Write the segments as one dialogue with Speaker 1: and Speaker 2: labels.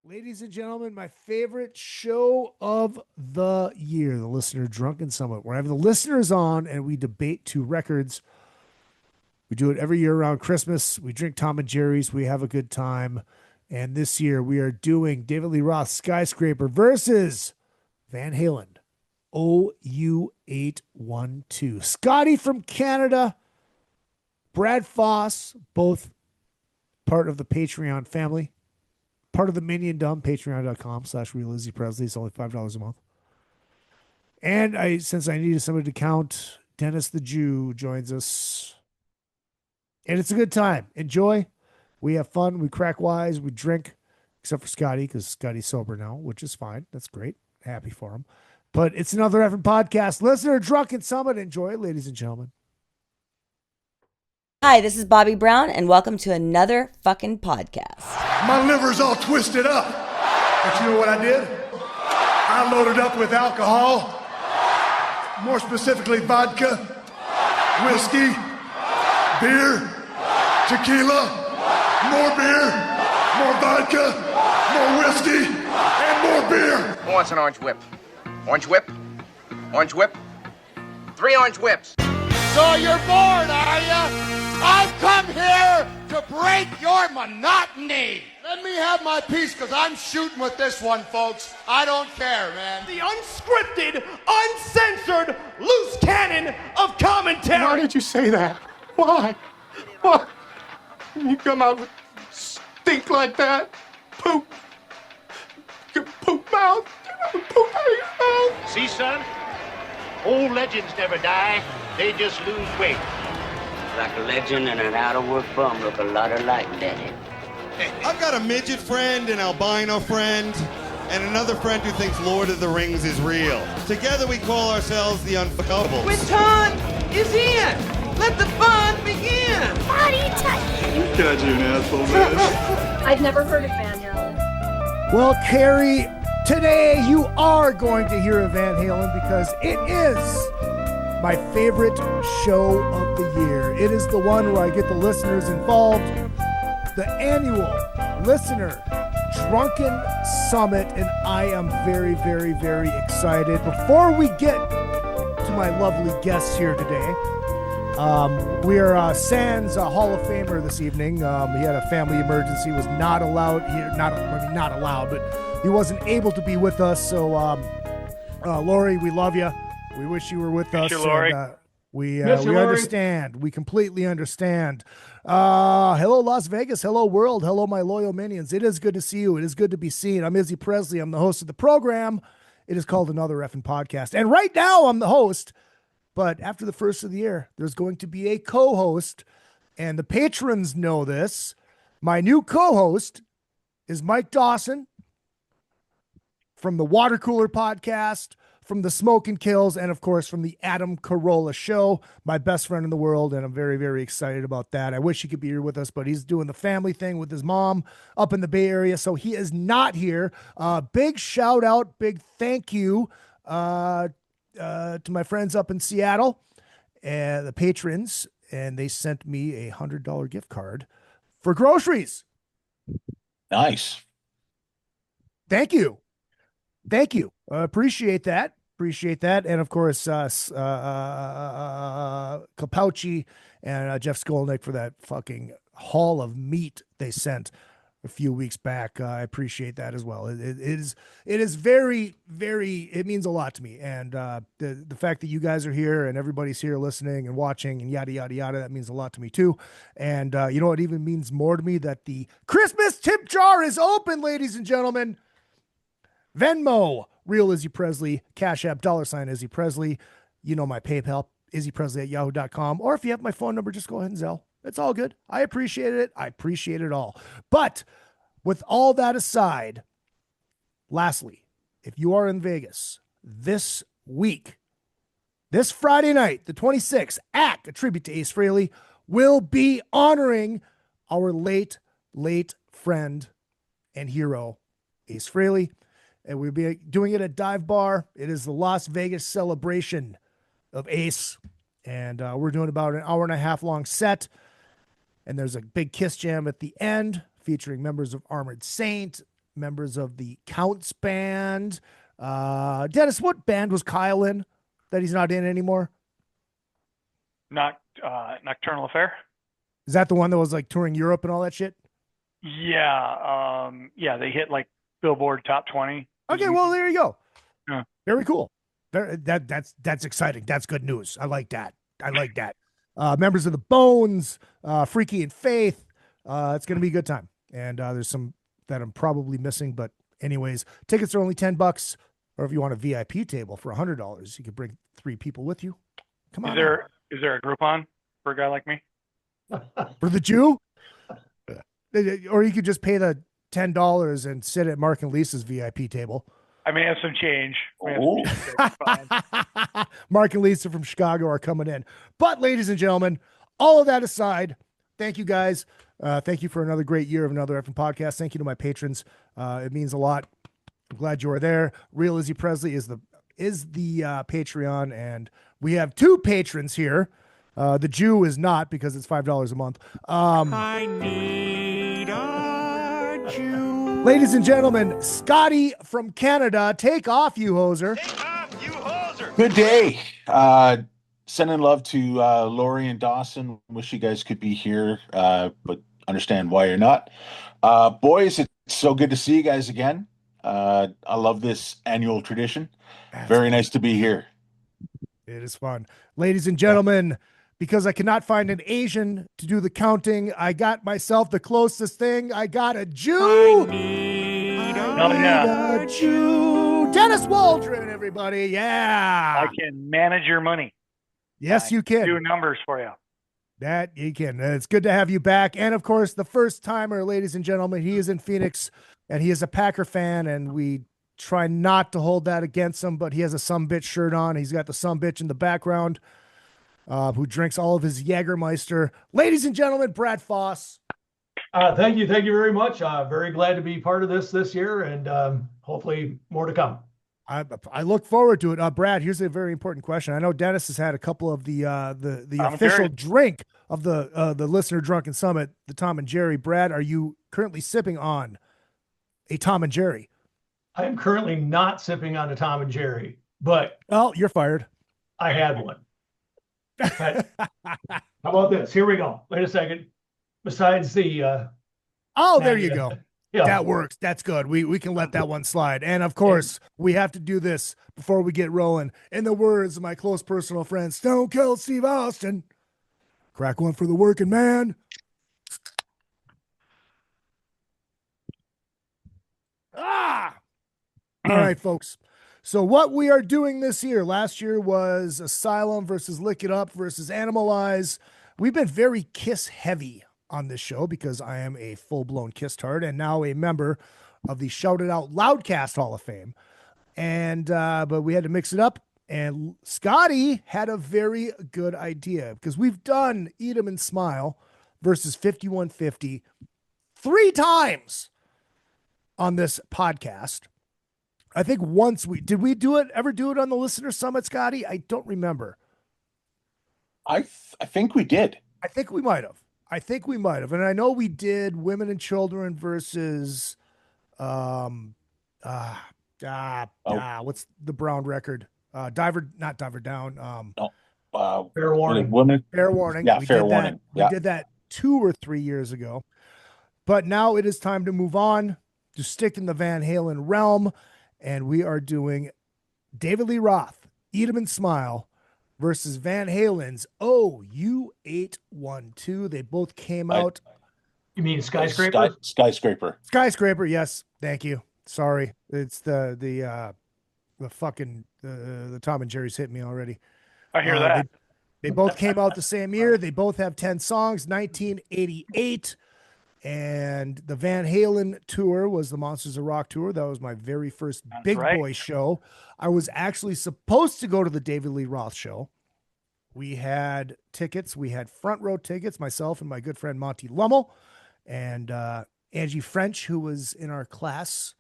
Speaker 1: Ladies and gentlemen, my favorite show of the year, the Listener Drunken Summit, where I have the listeners on and we debate two records. We do it every year around Christmas. We drink Tom and Jerry's. We have a good time. And this year we are doing David Lee Roth Skyscraper versus Van Halen OU812. Scotty from Canada, Brad Foss, both part of the Patreon family. Part of the Minion Dumb, patreon.com/RealIzzyPresley. It's only $5 a month. And since I needed somebody to count, Dennis the Jew joins us. And it's a good time. Enjoy. We have fun. We crack wise. We drink, except for Scotty, because Scotty's sober now, which is fine. That's great. Happy for him. But it's another effing podcast. Listener Drunken Summit. Enjoy it, ladies and gentlemen.
Speaker 2: Hi, this is Bobby Brown, and welcome to another fucking podcast.
Speaker 3: My liver's all twisted up. But you know what I did? I loaded up with alcohol, more specifically vodka, whiskey, beer, tequila, more beer, more vodka, more whiskey, and more beer.
Speaker 4: Who wants an orange whip? Orange whip? Orange whip? 3 orange whips.
Speaker 5: So you're bored, are ya? I've come here to break your monotony. Let me have my piece, because I'm shooting with this one, folks. I don't care, man. The unscripted, uncensored, loose cannon of commentary.
Speaker 6: Why did you say that? Why? Why? You come out with stink like that? Poop. Your poop mouth. Poop out of your mouth.
Speaker 7: See, son? Old legends never die. They just lose weight.
Speaker 8: Like a legend and an out-of-work bum look a lot alike, Daddy.
Speaker 9: I've got a midget friend, an albino friend, and another friend who thinks Lord of the Rings is real. Together we call ourselves the Unfuckables.
Speaker 10: Quinton is in! Let the fun begin!
Speaker 11: Body touch!
Speaker 6: God, you're an asshole, man.
Speaker 11: I've never heard of Van Halen.
Speaker 1: Well, Carrie, today you are going to hear of Van Halen because it is my favorite show of the year. It is the one where I get the listeners involved. The annual Listener Drunken Summit, and I am very, very, very excited. Before we get to my lovely guests here today, we are Sans Hall of Famer this evening. He had a family emergency, was not allowed here, not allowed, but he wasn't able to be with us. So, Lori, we love you. We wish you were with us.
Speaker 7: Lori.
Speaker 1: We understand. We completely understand. Hello, Las Vegas. Hello, world. Hello, my loyal minions. It is good to see you. It is good to be seen. I'm Izzy Presley. I'm the host of the program. It is called Another Effing Podcast. And right now I'm the host, but after the first of the year, there's going to be a co-host, and the patrons know this. My new co-host is Mike Dawson from the Water Cooler Podcast, from the Smoke and Kills, and of course from the Adam Carolla Show, my best friend in the world, and I'm very, very excited about that. I wish he could be here with us, but he's doing the family thing with his mom up in the Bay Area, so he is not here. Big shout out, big thank you to my friends up in Seattle, the patrons, and they sent me a $100 gift card for groceries.
Speaker 7: Nice.
Speaker 1: Thank you. Thank you. Appreciate that. And of course, Kapauchi and Jeff Skolnick for that fucking haul of meat they sent a few weeks back. I appreciate that as well. It is very, very, it means a lot to me. And the fact that you guys are here and everybody's here listening and watching and yada, yada, yada, that means a lot to me too. And you know what even means more to me? That the Christmas tip jar is open, ladies and gentlemen. Venmo, Real Izzy Presley, Cash App, $ Izzy Presley. You know my PayPal, izzypresley@yahoo.com. Or if you have my phone number, just go ahead and Zelle. It's all good. I appreciate it. I appreciate it all. But with all that aside, lastly, if you are in Vegas this week, this Friday night, the 26th, ACT, a tribute to Ace Frehley, will be honoring our late friend and hero, Ace Frehley. And we'll be doing it at Dive Bar. It is the Las Vegas celebration of Ace. And we're doing about an hour and a half long set. And there's a big Kiss Jam at the end featuring members of Armored Saint, members of the Counts band. Dennis, what band was Kyle in that he's not in anymore?
Speaker 12: Nocturnal Affair.
Speaker 1: Is that the one that was like touring Europe and all that shit?
Speaker 12: Yeah. They hit like Billboard Top 20.
Speaker 1: Okay, well, there you go.
Speaker 12: Yeah.
Speaker 1: Very cool. That's exciting. That's good news. I like that. Members of the Bones, Freaky and Faith. It's going to be a good time. And there's some that I'm probably missing. But anyways, tickets are only $10. Or if you want a VIP table for $100, you could bring 3 people with you. Come on.
Speaker 12: Is there a Groupon for a guy like me?
Speaker 1: For the Jew? Or you could just pay the $10 and sit at Mark and Lisa's VIP table.
Speaker 12: I may have some change.
Speaker 1: Mark and Lisa from Chicago are coming in. But ladies and gentlemen, all of that aside, thank you guys. Thank you for another great year of another effing podcast. Thank you to my patrons. It means a lot. I'm glad you are there. Real Izzy Presley is the Patreon, and we have 2 patrons here. The Jew is not, because it's $5 a month.
Speaker 10: I need a Jew.
Speaker 1: Ladies and gentlemen, Scotty from Canada, take off, you hoser.
Speaker 13: Good day. Sending love to Lori and Dawson. Wish you guys could be here, but understand why you're not. Boys, it's so good to see you guys again. I love this annual tradition. Very nice to be here.
Speaker 1: It is fun. Ladies and gentlemen, because I cannot find an Asian to do the counting, I got myself the closest thing. I got a Jew. I need a Jew. Dennis Waldron, everybody. Yeah.
Speaker 12: I can manage your money.
Speaker 1: Yes, you can.
Speaker 12: Do numbers for you.
Speaker 1: That you can. It's good to have you back. And of course, the first timer, ladies and gentlemen, he is in Phoenix and he is a Packer fan, and we try not to hold that against him, but he has a sumbitch shirt on. He's got the sumbitch in the background, who drinks all of his Jägermeister. Ladies and gentlemen, Brad Foss.
Speaker 14: Thank you very much. Very glad to be part of this year, and hopefully more to come.
Speaker 1: I look forward to it. Brad, here's a very important question. I know Dennis has had a couple of the official drink of the listener drunken summit, the Tom and Jerry. Brad, are you currently sipping on a Tom and Jerry?
Speaker 14: I am currently not sipping on a Tom and Jerry, but
Speaker 1: you're fired.
Speaker 14: I had one. How about this? Here we go. Wait a second. Besides the
Speaker 1: there you go. Yeah. That works. That's good. We can let that one slide. And of course, we have to do this before we get rolling. In the words of my close personal friend, Stone Cold Steve Austin, crack one for the working man. All right, folks. So what we are doing this year, last year was Asylum versus Lick It Up versus Animalize. We've been very Kiss heavy on this show because I am a full-blown Kiss tard and now a member of the Shout It Out Loudcast Hall of Fame. And but we had to mix it up, and Scotty had a very good idea because we've done Eat 'Em and Smile versus 5150 3 times on this podcast. I think once did we ever do it on the Listener Summit, Scotty? I don't remember.
Speaker 13: I think we did.
Speaker 1: I think we might have. And I know we did Women and Children versus what's the Brown record? Not Diver Down.
Speaker 14: Fair Warning.
Speaker 1: Fair Warning.
Speaker 13: Yeah, Fair Warning.
Speaker 1: We did that 2 or 3 years ago. But now it is time to move on, to stick in the Van Halen realm. And we are doing David Lee Roth, Eat 'Em and Smile versus Van Halen's OU812. They both came out.
Speaker 14: You mean Skyscraper?
Speaker 13: Skyscraper.
Speaker 1: Skyscraper, yes. Thank you. Sorry. It's the fucking the Tom and Jerry's hit me already.
Speaker 12: I hear that.
Speaker 1: They both came out the same year. They both have 10 songs, 1988. And the Van Halen tour was the Monsters of Rock tour. That was my very first big boy show. I was actually supposed to go to the David Lee Roth show. We had tickets. We had front row tickets, myself and my good friend Monty Lummel and Angie French, who was in our class,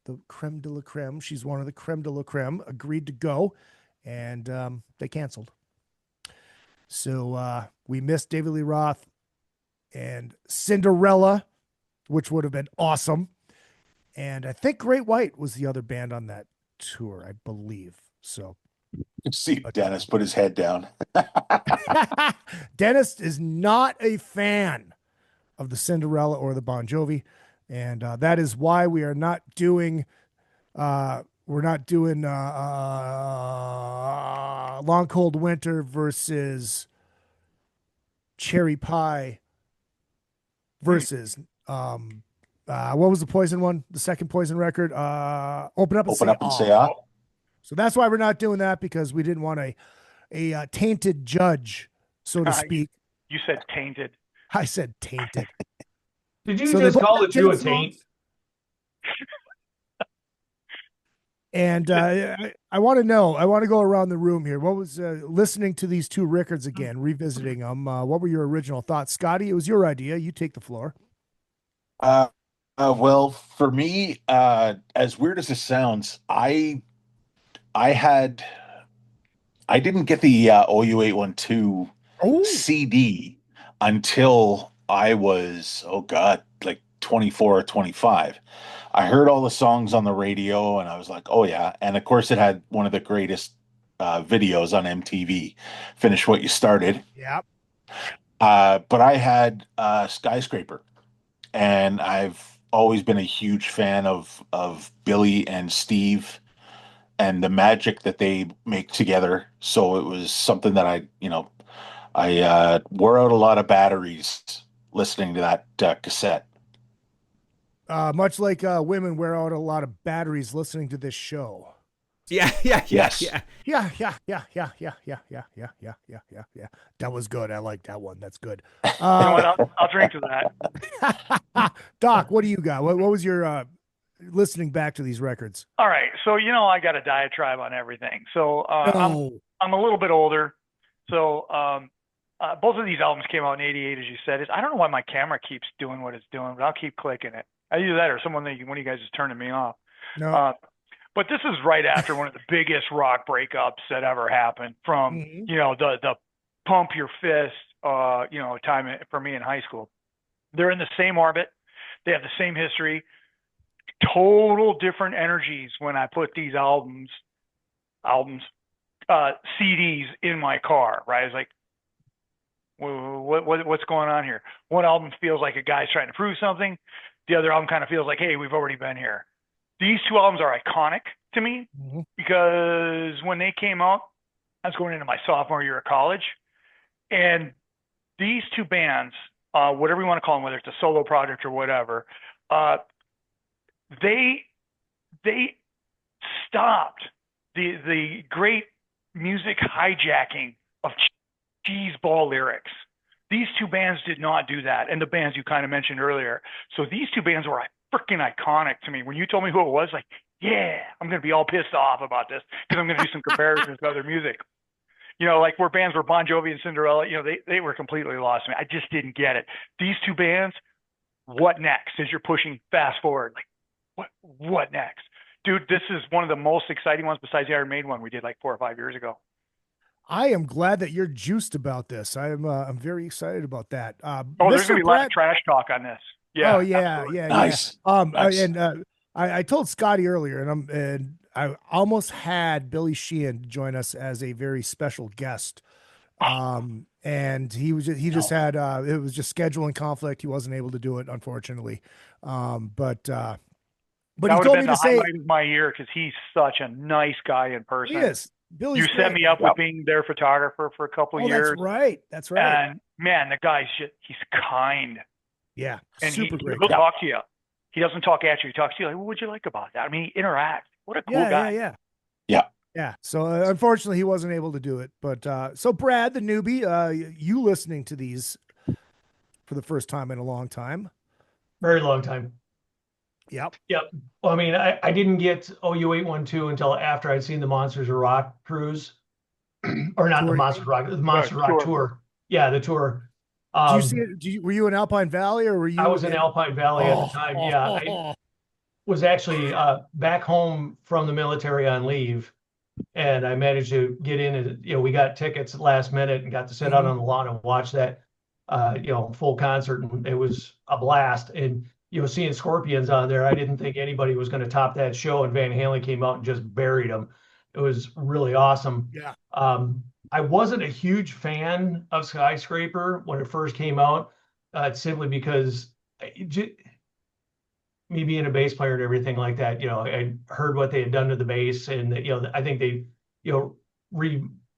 Speaker 1: the creme de la creme. She's one of the creme de la creme, agreed to go, and they canceled. So we missed David Lee Roth and Cinderella, which would have been awesome. and I think Great White was the other band on that tour, I believe. So
Speaker 13: See Dennis put his head down.
Speaker 1: Dennis is not a fan of the Cinderella or the Bon Jovi, and that is why we are not doing Long Cold Winter versus Cherry Pie versus what was the Poison one? The second Poison record? Open Up and Say Ah. So that's why we're not doing that, because we didn't want a tainted judge, so to speak.
Speaker 12: You said tainted.
Speaker 1: I said tainted.
Speaker 14: Did you just call the Jew a taint?
Speaker 1: And I want to know, I want to go around the room here. What was listening to these two records again, revisiting them? What were your original thoughts? Scotty, it was your idea. You take the floor.
Speaker 13: Well, for me, as weird as it sounds, I didn't get the OU812 CD until I was, like 24 or 25. I heard all the songs on the radio and I was like, oh yeah. And of course it had one of the greatest videos on MTV, Finish What You Started.
Speaker 1: Yep.
Speaker 13: But I had Skyscraper, and I've always been a huge fan of Billy and Steve and the magic that they make together. So it was something that I wore out a lot of batteries listening to that cassette.
Speaker 1: Much like women wear out a lot of batteries listening to this show.
Speaker 15: Yeah.
Speaker 13: Yes.
Speaker 1: Yeah. That was good. I like that one. That's good.
Speaker 12: You know what? I'll drink to that.
Speaker 1: Doc, what do you got? What was your listening back to these records?
Speaker 12: All right. So, I got a diatribe on everything. So I'm a little bit older. So both of these albums came out in 88, as you said. I don't know why my camera keeps doing what it's doing, but I'll keep clicking it. Either that or one of you guys is turning me off.
Speaker 1: No.
Speaker 12: But this is right after one of the biggest rock breakups that ever happened from, the pump your fist, time for me in high school. They're in the same orbit. They have the same history, total different energies when I put these CDs in my car, right? It's like, what's going on here? One album feels like a guy's trying to prove something. The other album kind of feels like, hey, we've already been here. These two albums are iconic to me because when they came out, I was going into my sophomore year of college, and these two bands, whatever you want to call them, whether it's a solo project or whatever, they stopped the great music hijacking of cheeseball lyrics. These two bands did not do that, and the bands you kind of mentioned earlier. So these two bands were freaking iconic to me. When you told me who it was, like, yeah, I'm going to be all pissed off about this because I'm going to do some comparisons to other music. Like where bands were Bon Jovi and Cinderella, they were completely lost to me. I just didn't get it. These two bands, what next? As you're pushing fast forward, like, what next? Dude, this is one of the most exciting ones besides the Iron Maiden one we did like 4 or 5 years ago.
Speaker 1: I am glad that you're juiced about this. I'm very excited about that.
Speaker 12: There's going to be a lot of trash talk on this. Yeah.
Speaker 1: Oh yeah,
Speaker 12: absolutely.
Speaker 1: yeah.
Speaker 13: Nice.
Speaker 1: Nice. I told Scotty earlier, and I almost had Billy Sheehan join us as a very special guest. And he just had it was just scheduling conflict. He wasn't able to do it, unfortunately. But
Speaker 12: that
Speaker 1: he told me to say
Speaker 12: highlight of my year because he's such a nice guy in person.
Speaker 1: He is. Billy's
Speaker 12: you set me up with being their photographer for a couple of years.
Speaker 1: That's right.
Speaker 12: And man, the guy's he's kind.
Speaker 1: Yeah,
Speaker 12: and
Speaker 1: super great.
Speaker 12: He'll talk to you. He doesn't talk at you. He talks to you like, what would you like about that? I mean, he interacts. What a cool guy.
Speaker 1: Yeah. So unfortunately, he wasn't able to do it. But so Brad, the newbie, you listening to these for the first time in a long time?
Speaker 14: Very long time.
Speaker 1: Yep.
Speaker 14: Well, I mean, I didn't get OU812 until after I'd seen the Monsters of Rock cruise, or not the Monsters of Rock, the Monsters of Rock tour. Yeah, the tour.
Speaker 1: Did you see it? Were you in Alpine Valley or were you?
Speaker 14: I was in Alpine Valley at the time. I was actually back home from the military on leave, and I managed to get in. And we got tickets last minute and got to sit out on the lawn and watch that, full concert, and it was a blast. And seeing Scorpions on there, I didn't think anybody was going to top that show, and Van Halen came out and just buried them. It was really awesome.
Speaker 1: Yeah.
Speaker 14: I wasn't a huge fan of Skyscraper when it first came out, simply because me being a bass player and everything like that, I heard what they had done to the bass, and I think they,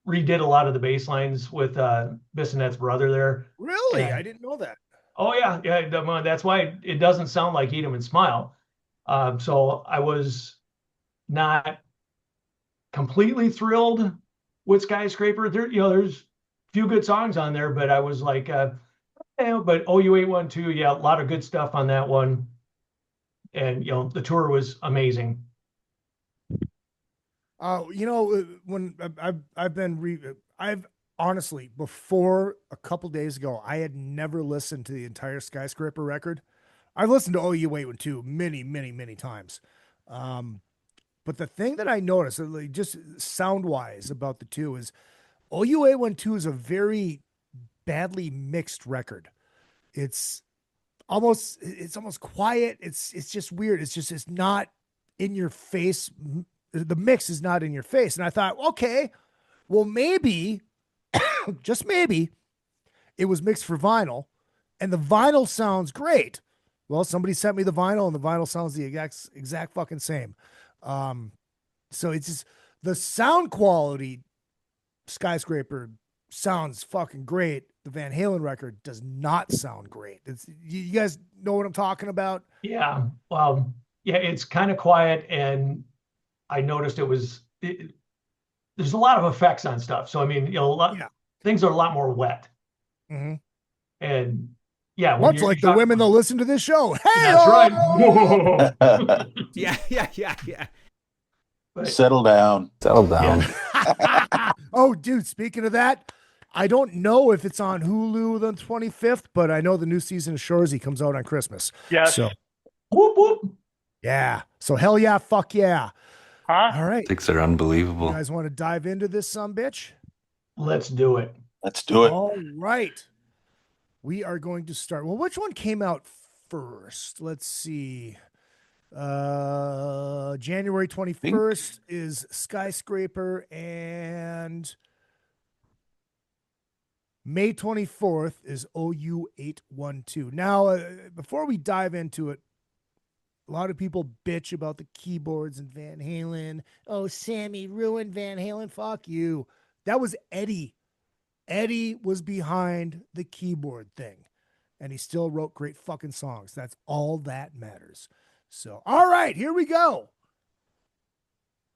Speaker 14: redid a lot of the bass lines with Bissonette's brother there.
Speaker 1: Really?
Speaker 14: And
Speaker 1: I didn't know that.
Speaker 14: oh yeah, that's why it doesn't sound like Eat 'Em and Smile. So I was not completely thrilled with Skyscraper. There's a few good songs on there, but I was like, but OU812, yeah, a lot of good stuff on that one. And the tour was amazing.
Speaker 1: When I've honestly, before a couple days ago, I had never listened to the entire Skyscraper record. I've listened to OU812 many, many, many times. But the thing that I noticed, like, just sound wise about the two, is OU812 is a very badly mixed record. It's almost quiet. It's just weird. It's not in your face. The mix is not in your face. And I thought, okay, well, maybe, just maybe, it was mixed for vinyl, and the vinyl sounds great. Well, somebody sent me the vinyl, and the vinyl sounds the exact fucking same. So it's just the sound quality. Skyscraper sounds fucking great. The Van Halen record does not sound great. You guys know what I'm talking about?
Speaker 14: Yeah. Well, yeah, it's kind of quiet, and I noticed there's a lot of effects on stuff. So I mean, things are a lot more wet.
Speaker 1: Mm-hmm.
Speaker 14: And yeah,
Speaker 1: much like the women that listen to this show. Hey,
Speaker 14: that's right.
Speaker 15: Yeah.
Speaker 13: Settle down.
Speaker 1: Yeah. Oh, dude, speaking of that, I don't know if it's on Hulu the 25th, but I know the new season of Shoresy comes out on Christmas.
Speaker 12: Yes.
Speaker 1: So,
Speaker 14: whoop, whoop.
Speaker 1: Yeah. So hell yeah, fuck yeah.
Speaker 12: Huh?
Speaker 1: All right.
Speaker 15: Six are unbelievable.
Speaker 1: You guys want to dive into this bitch?
Speaker 14: Let's do it.
Speaker 13: Let's do it.
Speaker 1: All right. We are going to start. Well, which one came out first? Let's see. January 21st is Skyscraper, and May 24th is OU812. Now, before we dive into it, a lot of people bitch about the keyboards and Van Halen. Oh, Sammy ruined Van Halen. Fuck you. That was Eddie. Eddie was behind the keyboard thing, and he still wrote great fucking songs. That's all that matters. So, all right, here we go.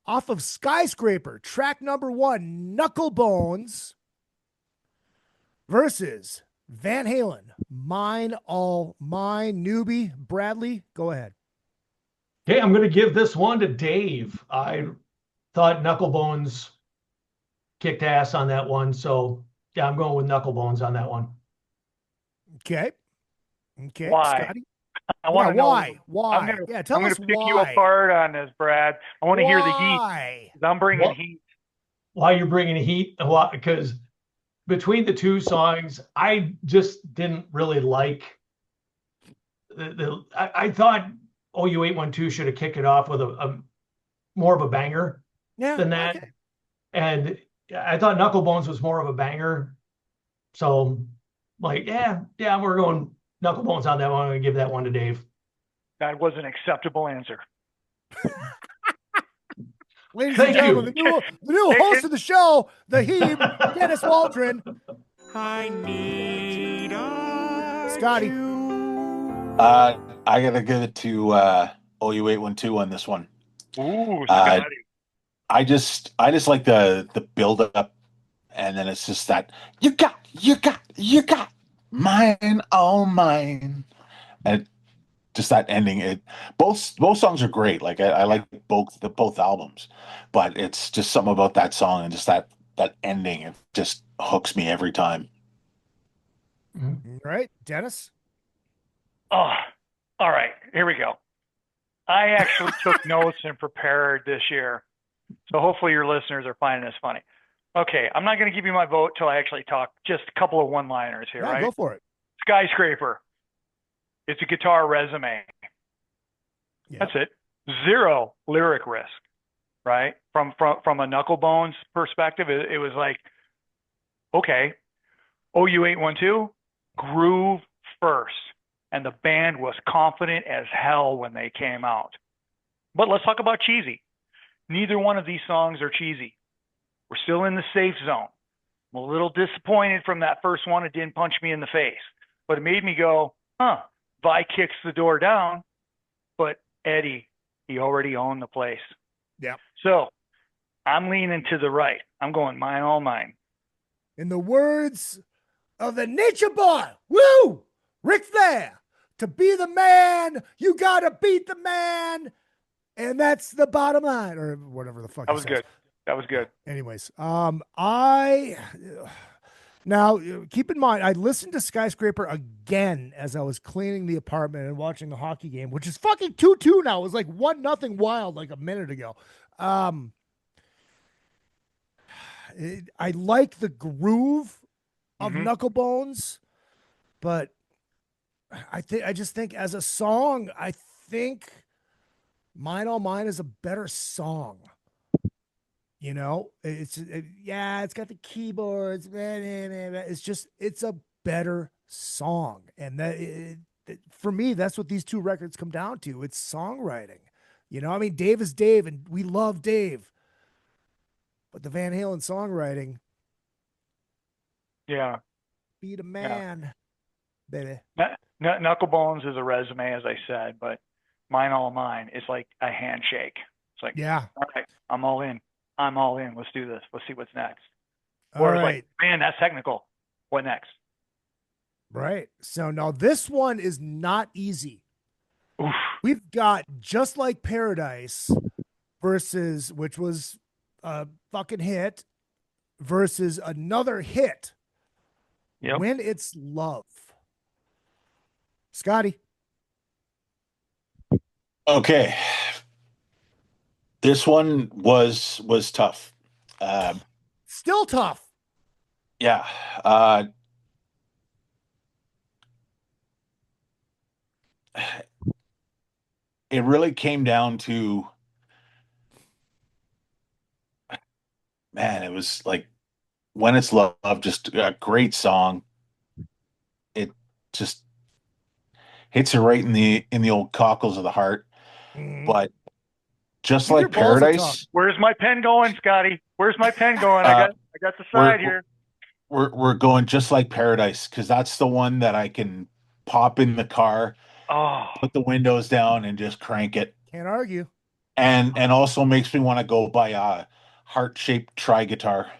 Speaker 1: Off of Skyscraper, track number 1, Knuckle Bones versus Van Halen, Mine All Mine. Newbie, Bradley, go ahead.
Speaker 14: Okay, I'm going to give this one to Dave. I thought Knuckle Bones kicked ass on that one. So, yeah, I'm going with Knuckle Bones on that one.
Speaker 1: Okay.
Speaker 12: Why?
Speaker 1: Scotty?
Speaker 12: I want to know
Speaker 1: why.
Speaker 12: I'm gonna,
Speaker 1: Tell
Speaker 12: I'm
Speaker 1: us
Speaker 12: gonna pick
Speaker 1: why.
Speaker 12: you apart on this, Brad. I want to hear the heat. I'm bringing heat.
Speaker 14: Why you're bringing heat? Because between the two songs, I just didn't really like I thought OU812 should have kicked it off with a more of a banger than that. Okay. And I thought Knuckle Bones was more of a banger. So, like, yeah, we're going Knuckle Bones on that one. I'm going to give that one to Dave.
Speaker 12: That was an acceptable answer.
Speaker 1: Ladies and gentlemen, the new host of the show, the Heeb, Dennis Waldron.
Speaker 16: I need
Speaker 1: Scotty.
Speaker 13: I gotta give it to OU812 on this one.
Speaker 12: Ooh, Scotty.
Speaker 13: I just like the build up, and then it's just that you got mine, all mine, and just that ending. Both songs are great. Like I like both albums, but it's just something about that song and just that ending. It just hooks me every time.
Speaker 1: Mm-hmm. Right, Dennis.
Speaker 12: Oh, all right. Here we go. I actually took notes and prepared this year, so hopefully your listeners are finding this funny. Okay, I'm not going to give you my vote till I actually talk. Just a couple of one-liners here, right?
Speaker 1: Go for it.
Speaker 12: Skyscraper. It's a guitar resume.
Speaker 1: Yep.
Speaker 12: That's it. Zero lyric risk, right? From a Knucklebones perspective, it was like, okay, OU812, groove first. And the band was confident as hell when they came out. But let's talk about cheesy. Neither one of these songs are cheesy. We're still in the safe zone. I'm a little disappointed from that first one. It didn't punch me in the face. But it made me go, Vi kicks the door down, but Eddie, he already owned the place.
Speaker 1: Yeah.
Speaker 12: So I'm leaning to the right. I'm going Mine All Mine.
Speaker 1: In the words of the Nature Boy, woo, Ric Flair, to be the man, you gotta beat the man. And that's the bottom line, or whatever the fuck.
Speaker 12: That was good. That was good.
Speaker 1: Anyways, now keep in mind, I listened to Skyscraper again as I was cleaning the apartment and watching the hockey game, which is fucking 2-2 now. It was like 1-0 Wild like a minute ago. I like the groove of Knucklebones, but I just think as a song, I think Mine All Mine is a better song. You know, it's got the keyboards. It's a better song, and for me, that's what these two records come down to. It's songwriting. You know, I mean, Dave is Dave, and we love Dave, but the Van Halen songwriting,
Speaker 12: yeah,
Speaker 1: beat a man, baby.
Speaker 12: Knucklebones is a resume, as I said, but Mine All Mine is like a handshake. It's like,
Speaker 1: yeah,
Speaker 12: all right, I'm all in. I'm all in. Let's do this. Let's see what's next.
Speaker 1: All
Speaker 12: or it's
Speaker 1: right.
Speaker 12: like, man, that's technical. What next?
Speaker 1: Right. So now this one is not easy.
Speaker 12: Oof.
Speaker 1: We've got Just Like Paradise versus, which was a fucking hit, versus another hit.
Speaker 12: Yep.
Speaker 1: When It's Love. Scotty.
Speaker 13: Okay. This one was tough.
Speaker 1: Still tough.
Speaker 13: Yeah. It really came down to, man, it was like When It's Love, just a great song. It just hits you right in the old cockles of the heart. But Just
Speaker 1: Keep your
Speaker 13: Like
Speaker 1: balls a
Speaker 13: Paradise.
Speaker 12: Where's my pen going, Scotty? Where's my pen going? I got the side here.
Speaker 13: We're going Just Like Paradise, because that's the one that I can pop in the car, put the windows down, and just crank it.
Speaker 1: Can't argue.
Speaker 13: And also makes me want to go buy a heart-shaped tri-guitar.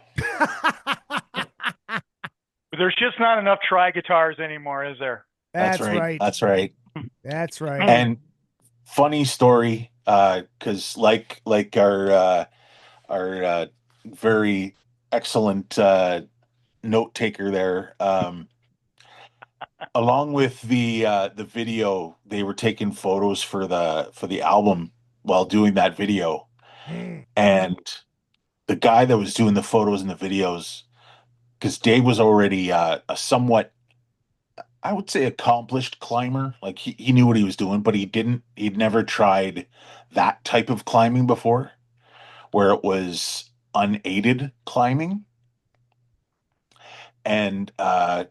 Speaker 12: There's just not enough tri-guitars anymore, is there?
Speaker 1: That's right.
Speaker 13: That's right.
Speaker 1: That's right.
Speaker 13: And funny story, because like our very excellent note taker there, along with the video, they were taking photos for the album while doing that video, and the guy that was doing the photos and the videos, because Dave was already a somewhat, I would say, accomplished climber. Like he knew what he was doing, but he'd never tried that type of climbing before, where it was unaided climbing. And the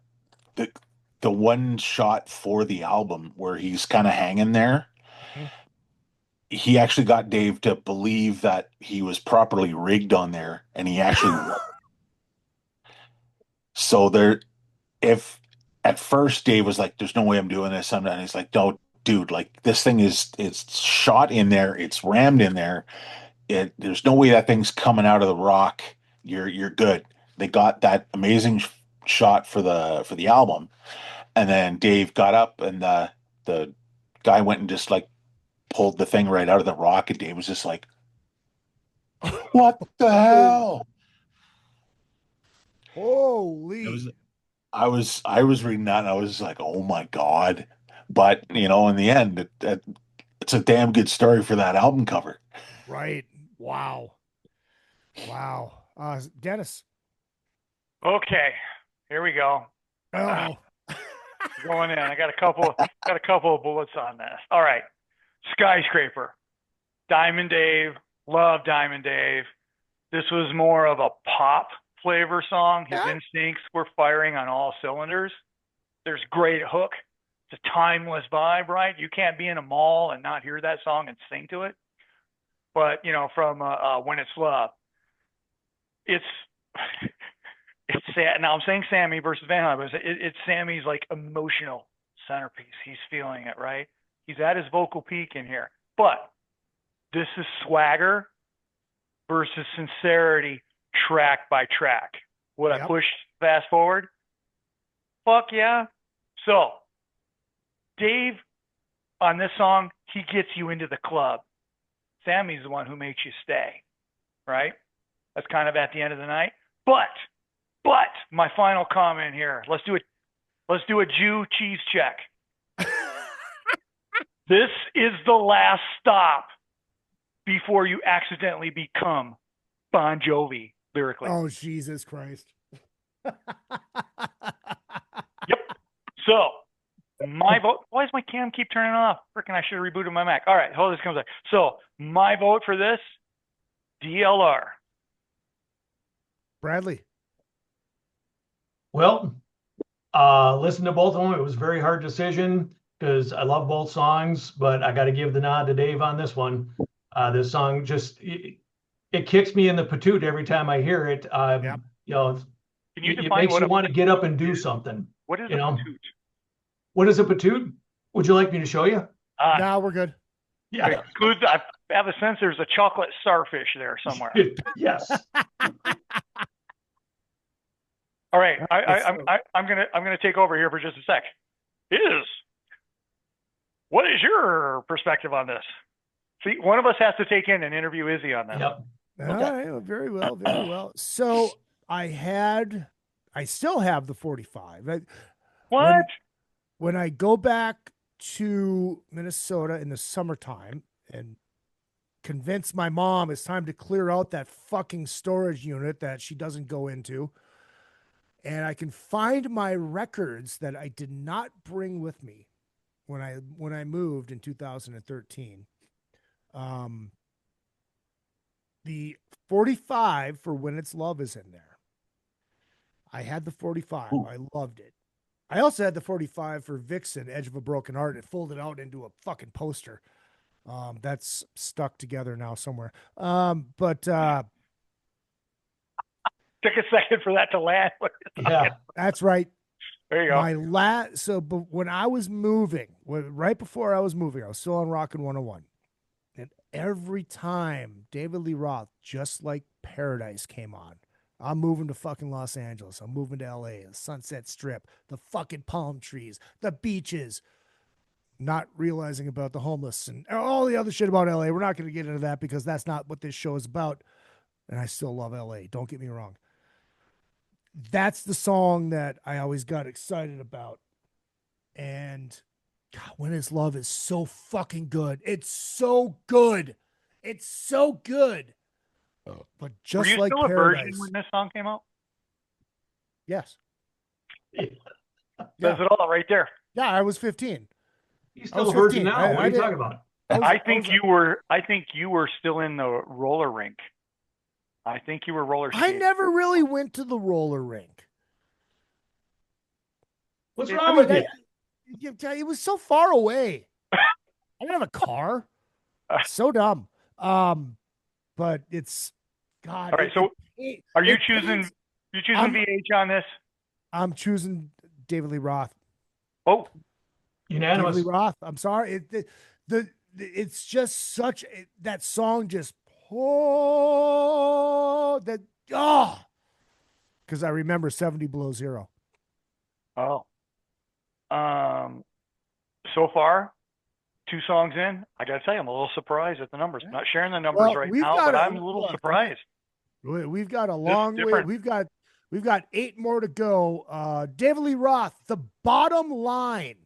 Speaker 13: one shot for the album where he's kind of hanging there, he actually got Dave to believe that he was properly rigged on there, and he actually was. So if at first Dave was like, "There's no way I'm doing this," and he's like, "No, dude, like this thing it's shot in there, it's rammed in there. There's no way that thing's coming out of the rock. You're good." They got that amazing shot for the album, and then Dave got up, and the guy went and just like pulled the thing right out of the rock, and Dave was just like, "What the hell?"
Speaker 1: Holy!
Speaker 13: I was reading that, and I was like, "Oh my God!" But in the end, it's a damn good story for that album cover.
Speaker 1: Right. Wow. Dennis.
Speaker 12: Okay, here we go.
Speaker 1: Oh.
Speaker 12: Going in. I got a couple of bullets on this. All right. Skyscraper. Diamond Dave. Love Diamond Dave. This was more of a pop flavor song. His instincts were firing on all cylinders. There's great hook. It's a timeless vibe, right? You can't be in a mall and not hear that song and sing to it. But, from When It's Love, it's sad. Now I'm saying Sammy versus Van Halen, but it's Sammy's like emotional centerpiece. He's feeling it, right? He's at his vocal peak in here. But this is swagger versus sincerity, track by track. Would I push fast forward? Fuck yeah. So Dave on this song, he gets you into the club. Sammy's the one who makes you stay, right? That's kind of at the end of the night. But my final comment here. Let's do a Jew cheese check. This is the last stop before you accidentally become Bon Jovi lyrically.
Speaker 1: Oh, Jesus Christ.
Speaker 12: Yep. So my vote. Why does my cam keep turning off? Frickin' I should have rebooted my Mac. All right, hold this comes back. So my vote for this, DLR.
Speaker 1: Bradley.
Speaker 14: Well, listen to both of them. It was a very hard decision because I love both songs, but I got to give the nod to Dave on this one. This song just it kicks me in the patoot every time I hear it.
Speaker 12: Can you
Speaker 14: it
Speaker 12: define
Speaker 14: makes
Speaker 12: what
Speaker 14: you want to get up and do something.
Speaker 12: What is a patoot?
Speaker 14: What is a patoot? Would you like me to show you?
Speaker 1: No, we're good.
Speaker 14: Yeah.
Speaker 12: I have a sense there's a chocolate starfish there somewhere.
Speaker 14: Yes.
Speaker 12: All right, I'm gonna take over here for just a sec. What is your perspective on this? See, one of us has to take in and interview Izzy on this.
Speaker 14: Yep.
Speaker 1: All right, well, very well, very well. So I still have the 45.
Speaker 12: What?
Speaker 1: When I go back to Minnesota in the summertime and convince my mom it's time to clear out that fucking storage unit that she doesn't go into, and I can find my records that I did not bring with me when I moved in 2013. The 45 for When It's Love is in there. I had the 45. Ooh. I loved it. I also had the 45 for Vixen, Edge of a Broken Heart. It folded out into a fucking poster. That's stuck together now somewhere. But
Speaker 12: took a second for that to land.
Speaker 14: Yeah,
Speaker 1: that's right.
Speaker 12: There you go.
Speaker 1: But when I was moving, right before I was moving, I was still on Rockin' 101. And every time David Lee Roth, Just Like Paradise, came on, I'm moving to fucking Los Angeles. I'm moving to LA, the Sunset Strip, the fucking palm trees, the beaches, not realizing about the homeless and all the other shit about LA. We're not going to get into that because that's not what this show is about. And I still love LA. Don't get me wrong. That's the song that I always got excited about. And God, When It's Love is so fucking good. It's so good. It's so good. But Just
Speaker 12: Were you
Speaker 1: Like
Speaker 12: still
Speaker 1: Paradise.
Speaker 12: a virgin when this song came out?
Speaker 1: Yes.
Speaker 12: Says it all right there.
Speaker 1: Yeah, I was 15.
Speaker 14: He's still a virgin now. What are you talking about?
Speaker 12: I think you were still in the roller rink. I think you were roller skating.
Speaker 1: I never really went to the roller rink.
Speaker 14: What's wrong with it?
Speaker 1: It was so far away. I didn't have a car. So dumb. But it's God.
Speaker 12: All right, so are you choosing VH on this?
Speaker 1: I'm choosing David Lee Roth.
Speaker 12: Oh,
Speaker 14: unanimous.
Speaker 1: David Lee Roth. I'm sorry. It's just such that song just because I remember 70 Below Zero.
Speaker 12: Oh. So far, 2 songs in, I gotta tell you, I'm a little surprised at the numbers. I'm not sharing the numbers right now, but I'm a little surprised.
Speaker 1: We've got a long way. We've got 8 more to go. David Lee Roth, The Bottom Line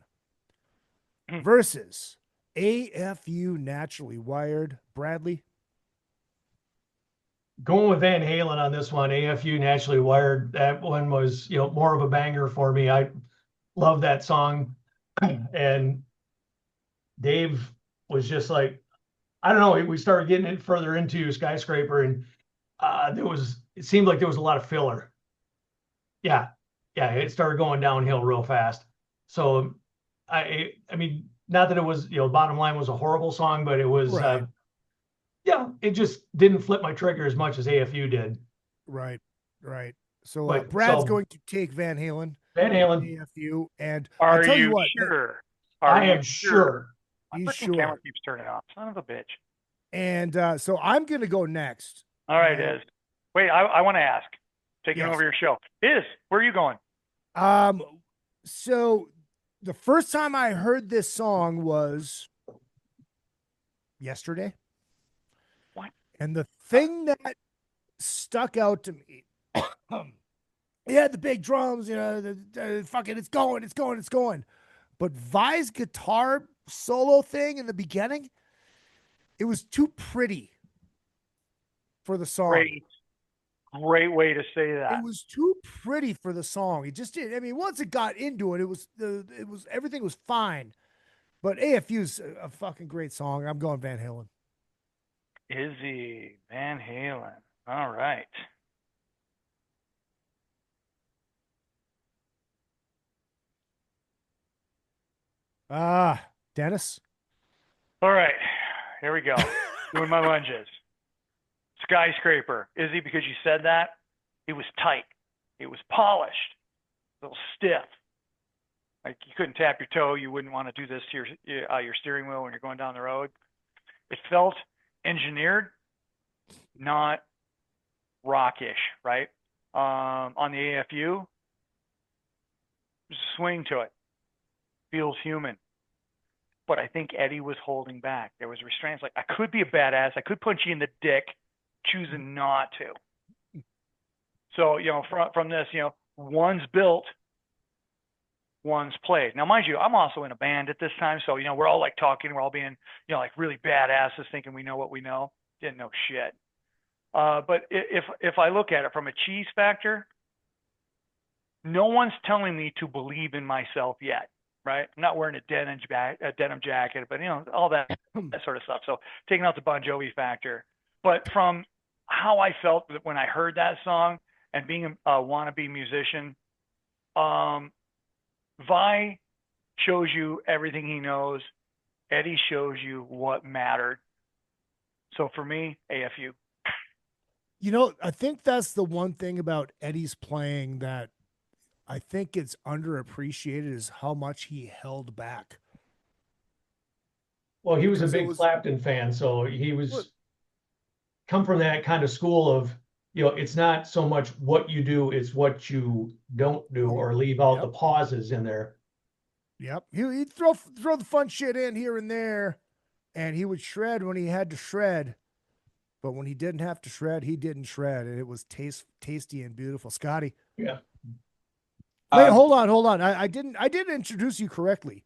Speaker 1: versus AFU Naturally Wired. Bradley?
Speaker 14: Going with Van Halen on this one, AFU Naturally Wired. That one was, more of a banger for me. loved that song. And Dave was just like, I don't know, we started getting it further into Skyscraper, and it seemed like there was a lot of filler. Yeah. Yeah. It started going downhill real fast. So I mean, not that it was, bottom line was a horrible song, but it was,
Speaker 1: Right.
Speaker 14: yeah, it just didn't flip my trigger as much as AFU did.
Speaker 1: Right. Right. So
Speaker 14: But,
Speaker 1: Brad's
Speaker 14: so-
Speaker 1: going to take Van Halen.
Speaker 14: Van Halen.
Speaker 1: AFU. And
Speaker 12: Are
Speaker 1: I tell
Speaker 12: you
Speaker 1: you what,
Speaker 12: sure?
Speaker 14: I am sure.
Speaker 12: My
Speaker 1: He's
Speaker 12: freaking camera
Speaker 1: sure.
Speaker 12: keeps turning off. Son of a bitch.
Speaker 1: And so I'm going to go next.
Speaker 12: All right, Iz. Wait, I want to ask. Taking
Speaker 1: Yes.
Speaker 12: over your show. Iz, where are you going?
Speaker 1: So the first time I heard this song was yesterday.
Speaker 12: What?
Speaker 1: And the thing that stuck out to me, yeah, the big drums, fucking, it's going. But Vi's guitar solo thing in the beginning, it was too pretty for the song.
Speaker 12: Great way to say that.
Speaker 1: It was too pretty for the song. It just did. I mean, once it got into it, it was everything was fine. But AFU's a fucking great song. I'm going Van Halen.
Speaker 12: Izzy, Van Halen. All right.
Speaker 1: Dennis.
Speaker 12: All right. Here we go. Doing my lunges. Skyscraper. Izzy, because you said that, it was tight. It was polished. A little stiff. Like you couldn't tap your toe. You wouldn't want to do this to your steering wheel when you're going down the road. It felt engineered, not rockish, right? On the AFU, there's a swing to it. Feels human. But I think Eddie was holding back. There was restraints. Like, I could be a badass. I could punch you in the dick, choosing not to. So, from this, one's built, one's played. Now, mind you, I'm also in a band at this time. So, we're all like talking. We're all being, like really badasses thinking we know what we know. Didn't know shit. But if I look at it from a cheese factor, no one's telling me to believe in myself yet. Right? I'm not wearing a denim jacket, but all that sort of stuff. So taking out the Bon Jovi factor, but from how I felt when I heard that song and being a wannabe musician, Vi shows you everything he knows. Eddie shows you what mattered. So for me, AFU.
Speaker 1: I think that's the one thing about Eddie's playing that I think it's underappreciated is how much he held back.
Speaker 14: Well, he was a big Clapton fan, so he was come from that kind of school of, it's not so much what you do, it's what you don't do or leave out the pauses in there.
Speaker 1: Yep. He'd throw the fun shit in here and there, and he would shred when he had to shred. But when he didn't have to shred, he didn't shred, and it was tasty and beautiful. Scotty.
Speaker 14: Yeah.
Speaker 1: Wait, hold on. I didn't introduce you correctly.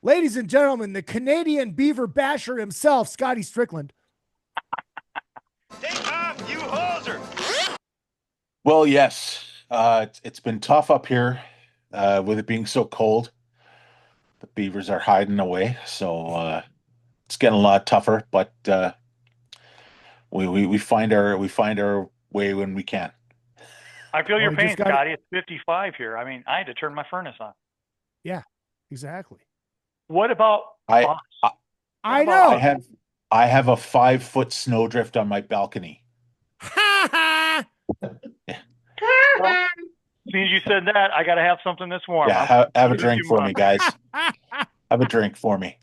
Speaker 1: Ladies and gentlemen, the Canadian Beaver Basher himself, Scotty Strickland.
Speaker 17: Take off, you hoser!
Speaker 13: Well, yes. It's been tough up here with it being so cold. The beavers are hiding away, so it's getting a lot tougher, but we find our way when we can.
Speaker 12: I feel your pain, Scotty. It's 55 here. I mean, I had to turn my furnace on.
Speaker 1: Yeah, exactly.
Speaker 12: What about
Speaker 1: I know.
Speaker 13: I have a 5-foot snowdrift on my balcony.
Speaker 12: Well, since you said that, I got to have something that's warm.
Speaker 13: Yeah, have a drink for me, guys. Have a drink for me.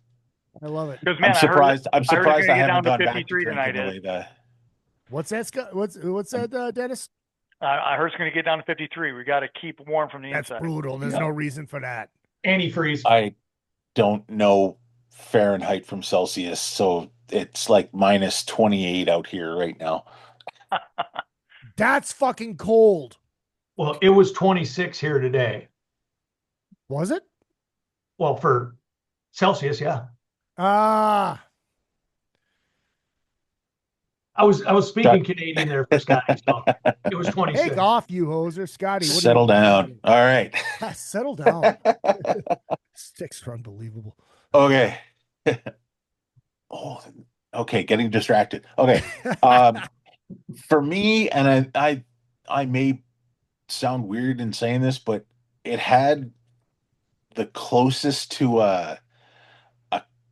Speaker 1: I love it.
Speaker 12: Man,
Speaker 13: I'm surprised. I'm surprised I haven't gone back to
Speaker 12: 53 tonight.
Speaker 1: What's that, Scott? What's that, Dennis?
Speaker 12: I heard it's going to get down to 53. We got to keep warm from the inside.
Speaker 1: That's brutal. There's no reason for that.
Speaker 14: Antifreeze.
Speaker 13: I don't know Fahrenheit from Celsius, so it's like minus 28 out here right now.
Speaker 1: That's fucking cold.
Speaker 14: Well, it was 26 here today.
Speaker 1: Was it?
Speaker 14: Well, for Celsius, yeah.
Speaker 1: I
Speaker 14: I was speaking Canadian there for Scotty, so it was 26.
Speaker 1: Take off, you hoser. Scotty, what
Speaker 13: Settle down. All right.
Speaker 1: Settle down. Sticks are unbelievable.
Speaker 13: Okay. Oh, okay. Getting distracted. Okay. For me, and I may sound weird in saying this, but it had the closest to a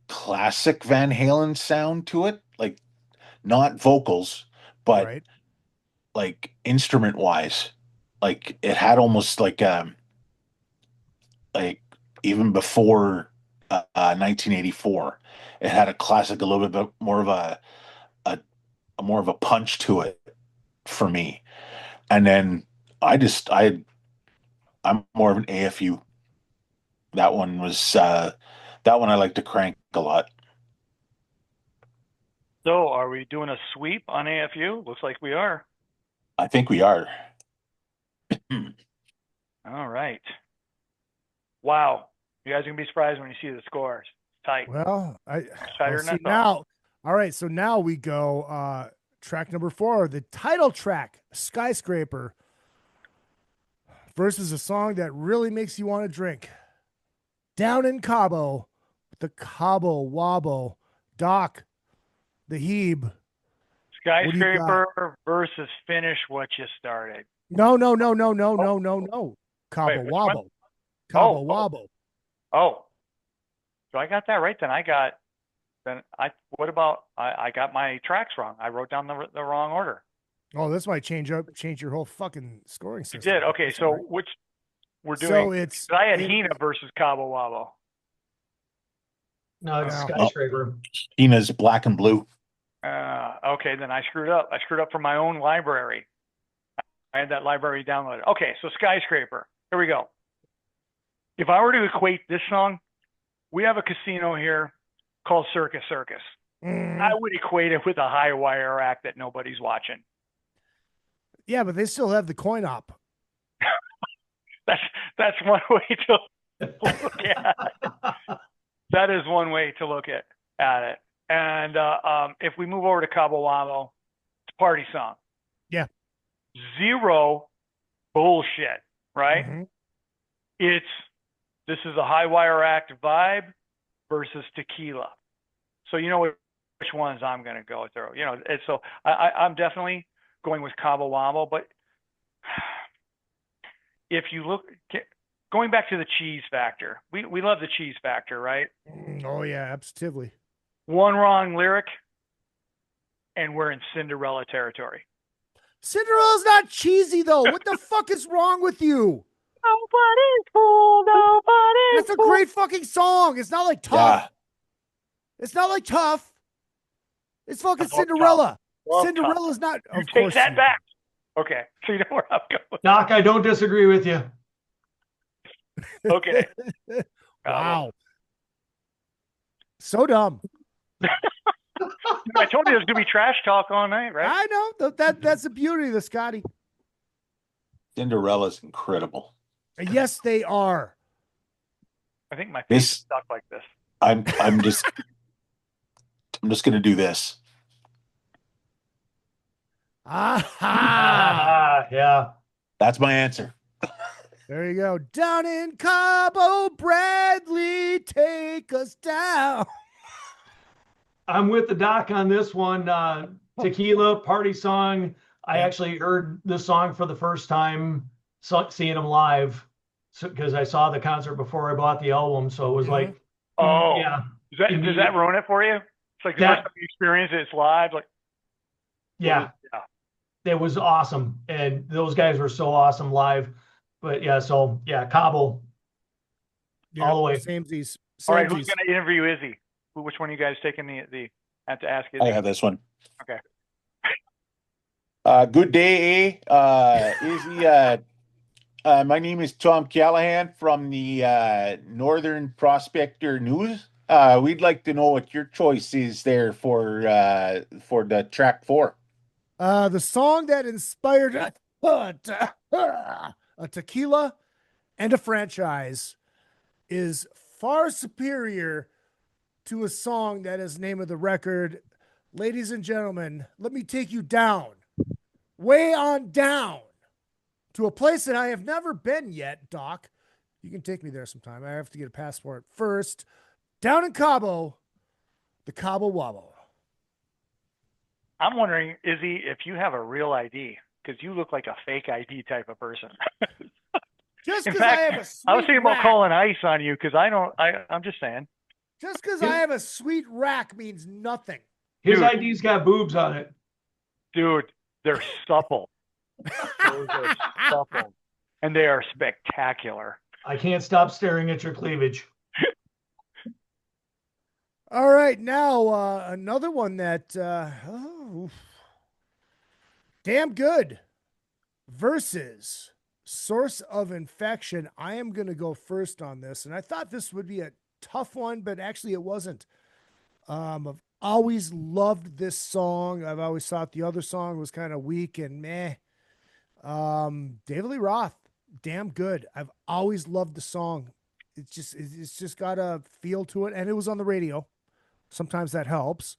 Speaker 13: classic Van Halen sound to it, like not vocals, but
Speaker 1: right.
Speaker 13: like instrument wise. Like it had almost like even before 1984, it had a classic, a little bit more of a more of a punch to it for me. And then I'm more of an AFU. That one was that one I like to crank a lot.
Speaker 12: So, are we doing a sweep on AFU? Looks like we are.
Speaker 13: I think we are.
Speaker 12: All right. Wow. You guys are going to be surprised when you see the scores. Tight.
Speaker 1: Well,
Speaker 12: tighter
Speaker 1: see
Speaker 12: than I thought.
Speaker 1: now. All right, so now we go track number 4, the title track, Skyscraper, versus a song that really makes you want to drink. Down in Cabo, the Cabo Wabo, Doc, the Heeb.
Speaker 12: Skyscraper versus Finish What You Started.
Speaker 1: No. Cabo
Speaker 12: Wait,
Speaker 1: Wabo. Cabo Wabo.
Speaker 12: Oh. So I got that right then. I got my tracks wrong. I wrote down the wrong order.
Speaker 1: Oh, this might change your whole fucking scoring system.
Speaker 12: You did. Okay,
Speaker 1: That's
Speaker 12: so
Speaker 1: right.
Speaker 12: which we're doing?
Speaker 1: So it's
Speaker 12: I had Hina versus Cabo Wabo.
Speaker 14: No, it's Skyscraper.
Speaker 13: Hina's Black and Blue.
Speaker 12: Okay, then I screwed up. I screwed up from my own library. I had that library downloaded. Okay, so Skyscraper. Here we go. If I were to equate this song, we have a casino here called Circus Circus. I would equate it with a high wire act that nobody's watching.
Speaker 1: Yeah, but they still have the coin op.
Speaker 12: That's one way to look at it. That is one way to look at it. And if we move over to Cabo Wabo, it's a party song.
Speaker 1: Yeah.
Speaker 12: Zero bullshit, right?
Speaker 1: Mm-hmm.
Speaker 12: This is a high wire act vibe versus tequila. So you know which ones I'm going to go through. You know, so I'm definitely going with Cabo Wabo, but if you look, going back to the cheese factor, we love the cheese factor, right?
Speaker 1: Oh yeah, absolutely.
Speaker 12: One wrong lyric, and we're in Cinderella territory.
Speaker 1: Cinderella's not cheesy though. What the fuck is wrong with you?
Speaker 12: Nobody's fool. Nobody's
Speaker 1: That's a great fucking song. It's not like Tough.
Speaker 13: Yeah.
Speaker 1: It's not like Tough. It's fucking Cinderella. Cinderella's not.
Speaker 12: You take that back. Okay, so you know where I'm going.
Speaker 14: Doc, I don't disagree with you.
Speaker 12: Okay.
Speaker 1: Wow. So dumb.
Speaker 12: I told you there's gonna be trash talk all night, right?
Speaker 1: I know that's the beauty of the Scotty.
Speaker 13: Cinderella's incredible.
Speaker 1: Yes, they are.
Speaker 12: I think my face is stuck like this.
Speaker 13: I'm just gonna do this.
Speaker 14: Yeah.
Speaker 13: That's my answer.
Speaker 1: There you go. Down in Cabo, Bradley, take us down.
Speaker 14: I'm with the Doc on this one. Tequila party song. I actually heard this song for the first time seeing him live because I saw the concert before I bought the album. So it was like,
Speaker 12: oh
Speaker 14: yeah.
Speaker 12: Does that ruin it for you? It's like the first time you experience it, it's live. Like,
Speaker 14: yeah. It was awesome, and those guys were so awesome live. But yeah, so yeah, Cabo, all the way.
Speaker 1: Samesies.
Speaker 12: All right, who's going to interview Izzy? Which one of you guys taking the? I have to ask Izzy.
Speaker 13: I have this one.
Speaker 12: Okay.
Speaker 13: Good day, Izzy. My name is Tom Callahan from the Northern Prospector News. We'd like to know what your choice is there for the track 4.
Speaker 1: The song that inspired a tequila and a franchise is far superior to a song that is name of the record ladies and gentlemen, let me take you down, way on down, to a place that I have never been yet, Doc. You can take me there sometime. I have to get a passport first. Down in Cabo, the Cabo Wabo.
Speaker 12: I'm wondering, Izzy, if you have a real ID, because you look like a fake ID type of person.
Speaker 1: Just
Speaker 12: In
Speaker 1: because I
Speaker 12: fact,
Speaker 1: have a sweet
Speaker 12: I was thinking about
Speaker 1: rack,
Speaker 12: calling ICE on you because I'm just saying.
Speaker 1: just because I have a sweet rack means nothing.
Speaker 14: His
Speaker 12: Dude.
Speaker 14: ID's got boobs on it.
Speaker 12: Dude, they're supple. Those are supple. And they are spectacular.
Speaker 14: I can't stop staring at your cleavage.
Speaker 1: All right, now another one that damn good versus source of infection. I am going to go first on this, and I thought this would be a tough one, but actually it wasn't. I've always loved this song. I've always thought the other song was kind of weak and meh. David Lee Roth, damn good. I've always loved the song. It's just got a feel to it, and it was on the radio. Sometimes that helps.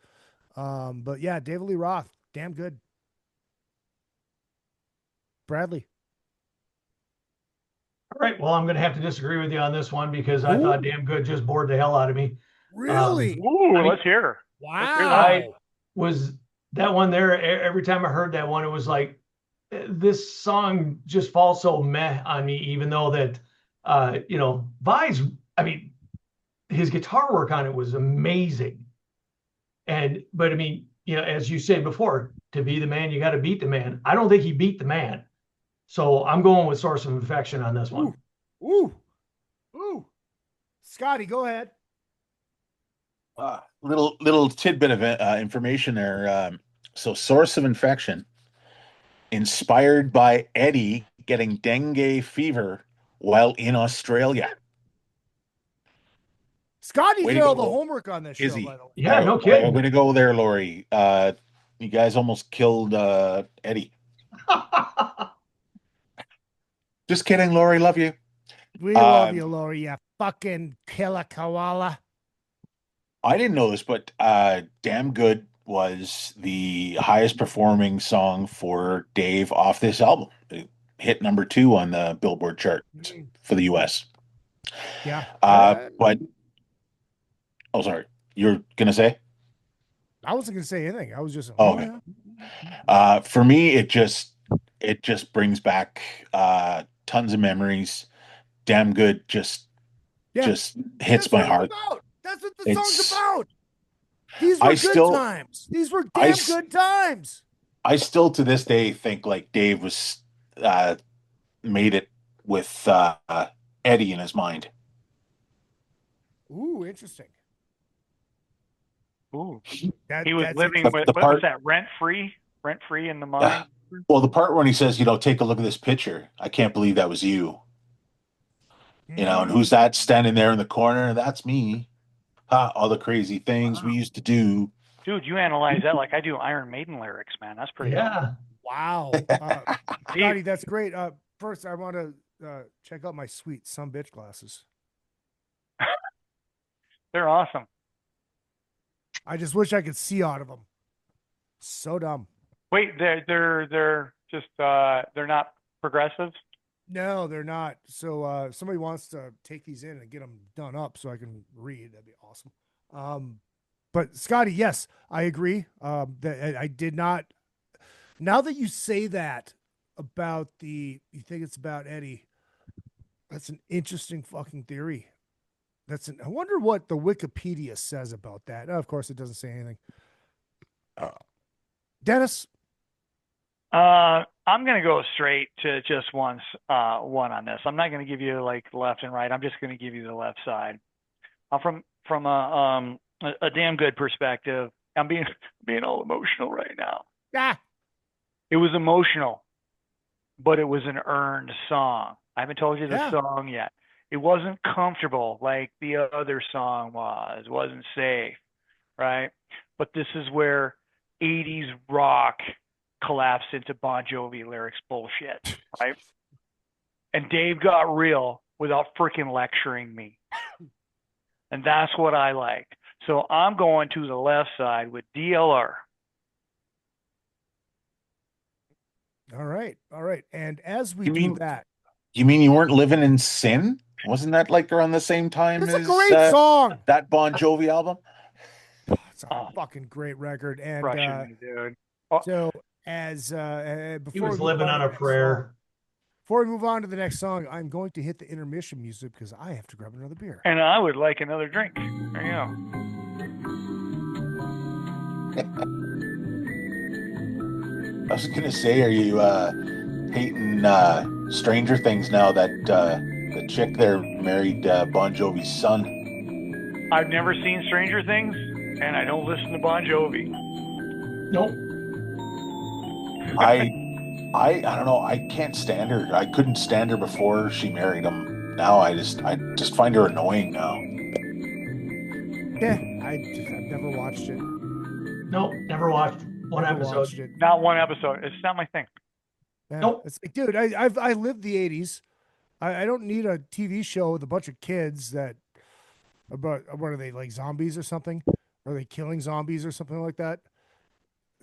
Speaker 1: But yeah, David Lee Roth, damn good. Bradley.
Speaker 14: All right. Well, I'm going to have to disagree with you on this one because I thought damn good just bored the hell out of me.
Speaker 1: Really?
Speaker 12: Let's hear.
Speaker 1: Wow.
Speaker 12: Let's hear that.
Speaker 14: I was that one there. Every time I heard that one, it was like, this song just falls so meh on me, even though that, Vi's, I mean, his guitar work on it was amazing. But I mean, as you said before, to be the man, you got to beat the man. I don't think he beat the man. So I'm going with Source of Infection on this one.
Speaker 1: Ooh. Scotty, go ahead.
Speaker 13: Little tidbit of information there. So Source of Infection, inspired by Eddie getting dengue fever while in Australia.
Speaker 1: Scotty did all the homework on this show,
Speaker 13: Izzy.
Speaker 1: by the way.
Speaker 14: Yeah, no kidding.
Speaker 13: I'm going to go there, Lori. You guys almost killed Eddie. Just kidding, Lori. Love you.
Speaker 1: We love you, Lori, you fucking killer koala.
Speaker 13: I didn't know this, but Damn Good was the highest performing song for Dave off this album. It hit number 2 on the Billboard chart for the US.
Speaker 1: Yeah.
Speaker 13: But oh, sorry. You're gonna say?
Speaker 1: I wasn't gonna say anything. I was just
Speaker 13: okay. For me, it just brings back tons of memories. Damn Good just hits my heart.
Speaker 1: That's what the song's about. These were good times. These were damn good times.
Speaker 13: I still to this day think like Dave was made it with Eddie in his mind.
Speaker 1: Ooh, interesting.
Speaker 12: Ooh, he was living with what was that, rent free in the mind.
Speaker 13: Well, the part when he says, take a look at this picture. I can't believe that was you. And who's that standing there in the corner? That's me. All the crazy things we used to do.
Speaker 12: Dude, you analyze that like I do Iron Maiden lyrics, man. That's pretty
Speaker 14: cool.
Speaker 1: Wow. Scotty, that's great. First, I want to check out my sweet some bitch glasses.
Speaker 12: They're awesome.
Speaker 1: I just wish I could see out of them. So dumb.
Speaker 12: Wait, they're just they're not progressive?
Speaker 1: No, they're not. So somebody wants to take these in and get them done up so I can read. That'd be awesome. But Scotty, yes, I agree. That I did not. Now that you say that about you think it's about Eddie, that's an interesting fucking theory. I wonder what the Wikipedia says about that. Of course, it doesn't say anything. Dennis?
Speaker 12: I'm going to go straight to just one on this. I'm not going to give you like left and right. I'm just going to give you the left side. From a damn good perspective, I'm being all emotional right now.
Speaker 1: Yeah.
Speaker 12: It was emotional, but it was an earned song. I haven't told you the song yet. It wasn't comfortable like the other song was. It wasn't safe, right? But this is where 80s rock collapsed into Bon Jovi lyrics bullshit, right? And Dave got real without freaking lecturing me. And that's what I liked. So I'm going to the left side with DLR.
Speaker 1: All right. And as we
Speaker 13: You
Speaker 1: do
Speaker 13: mean
Speaker 1: that,
Speaker 13: you mean you weren't living in sin? Wasn't that like around the same time
Speaker 1: it's a
Speaker 13: as
Speaker 1: great song.
Speaker 13: that Bon Jovi album?
Speaker 1: It's a fucking great record. And
Speaker 12: Crushing me, dude.
Speaker 1: so as
Speaker 14: He
Speaker 1: before
Speaker 14: was
Speaker 1: we move
Speaker 14: living
Speaker 1: on
Speaker 14: on
Speaker 1: to
Speaker 14: a
Speaker 1: the next
Speaker 14: prayer.
Speaker 1: song, before we move on to the next song, I'm going to hit the intermission music because I have to grab another beer.
Speaker 12: And I would like another drink. There you go.
Speaker 13: I was gonna say, are you hating Stranger Things now that the chick there married Bon Jovi's son?
Speaker 12: I've never seen Stranger Things, and I don't listen to Bon Jovi.
Speaker 14: Nope.
Speaker 13: I don't know. I can't stand her. I couldn't stand her before she married him. Now I just find her annoying now.
Speaker 1: Yeah, I've never watched it.
Speaker 14: Nope, never watched one
Speaker 1: Never
Speaker 14: episode.
Speaker 1: watched it.
Speaker 12: Not one episode. It's not my thing.
Speaker 1: Yeah.
Speaker 14: Nope.
Speaker 1: It's like, dude, I lived the 80s. I don't need a TV show with a bunch of kids that about what are they, like zombies or something? Are they killing zombies or something like that?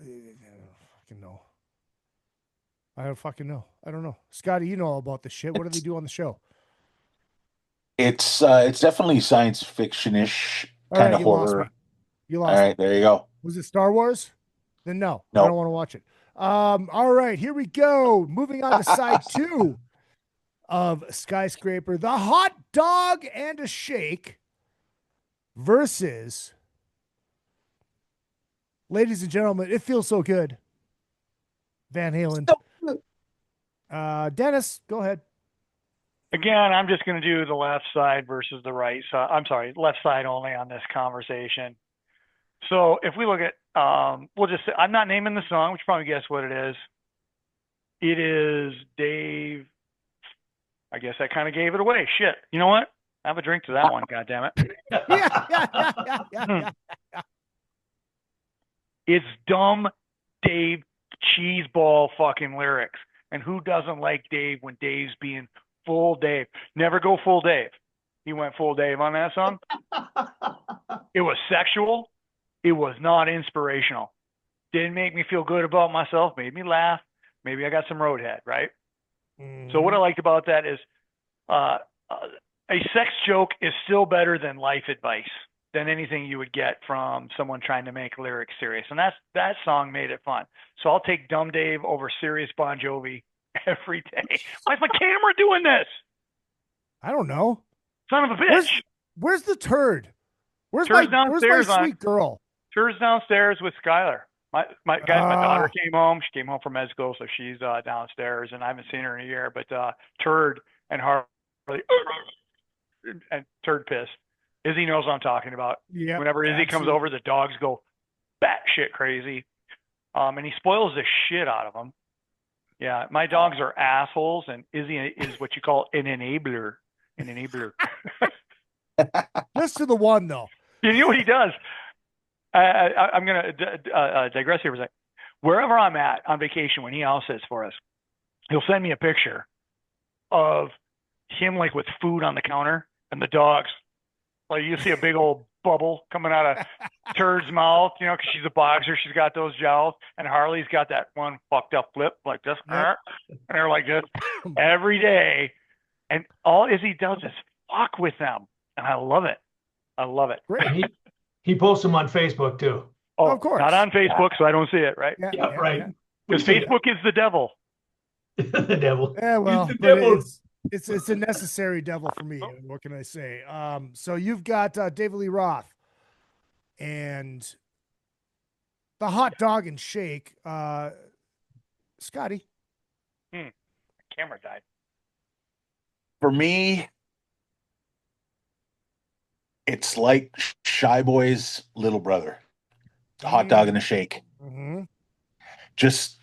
Speaker 1: I don't fucking know. I don't fucking know. I don't know. Scotty, you know all about this shit. What do they do on the show?
Speaker 13: It's definitely science fiction-ish
Speaker 1: All
Speaker 13: kind
Speaker 1: right,
Speaker 13: of
Speaker 1: you lost
Speaker 13: horror.
Speaker 1: me. You
Speaker 13: All
Speaker 1: lost me.
Speaker 13: right, there you go.
Speaker 1: Was it Star Wars? Then no, I
Speaker 13: No.
Speaker 1: don't want to watch it. All right, here we go. Moving on to side 2 of Skyscraper, the hot dog and a shake versus, ladies and gentlemen, it feels so good. Van Halen. Dennis, go ahead.
Speaker 12: Again, I'm just going to do the left side versus the right side. I'm sorry, left side only on this conversation. So if we look at, we'll just say, I'm not naming the song, which you probably guess what it is. It is Dave. I guess I kind of gave it away. Shit. You know what? Have a drink to that one, goddammit.
Speaker 1: Yeah.
Speaker 12: It's dumb Dave cheeseball fucking lyrics. And who doesn't like Dave when Dave's being full Dave? Never go full Dave. He went full Dave on that song. It was sexual. It was not inspirational. Didn't make me feel good about myself. Made me laugh. Maybe I got some roadhead, right? So what I liked about that is a sex joke is still better than life advice, than anything you would get from someone trying to make lyrics serious. And that song made it fun. So I'll take Dumb Dave over serious Bon Jovi every day. Why is my camera doing this?
Speaker 1: I don't know.
Speaker 12: Son of a bitch.
Speaker 1: Where's the turd? Where's
Speaker 12: Turd's
Speaker 1: my
Speaker 12: downstairs
Speaker 1: sweet girl?
Speaker 12: Turd's downstairs with Skylar. My daughter came home. She came home from med school, so she's downstairs, and I haven't seen her in a year. But Turd and Harley and Turd pissed. Izzy knows what I'm talking about.
Speaker 1: Yep,
Speaker 12: Whenever Izzy comes over, the dogs go batshit crazy, and he spoils the shit out of them. Yeah, my dogs are assholes, and Izzy is what you call an enabler. An enabler.
Speaker 1: Just to the one, though.
Speaker 12: You know what he does? I'm going to digress here for a second. Wherever I'm at on vacation, when he house sits for us, he'll send me a picture of him like with food on the counter and the dogs. Like you see a big old bubble coming out of Turd's mouth, you know, because she's a boxer. She's got those jowls. And Harley's got that one fucked up flip like this. Yep. And they're like this every day. And all Izzy does is fuck with them. And I love it. I love it.
Speaker 1: Great.
Speaker 14: He posts them on Facebook too.
Speaker 12: Oh,
Speaker 1: of course.
Speaker 12: Not on Facebook, so I don't see it, right?
Speaker 14: Yeah, right.
Speaker 12: Because Facebook is the devil.
Speaker 14: The devil.
Speaker 1: Yeah, well,
Speaker 14: He's the
Speaker 1: but
Speaker 14: devil.
Speaker 1: it's a necessary devil for me. What can I say? So you've got David Lee Roth and the hot dog and shake. Scotty.
Speaker 12: Camera died.
Speaker 13: For me, it's like Shy Boy's little brother, hot dog and a shake.
Speaker 1: Mm-hmm.
Speaker 13: Just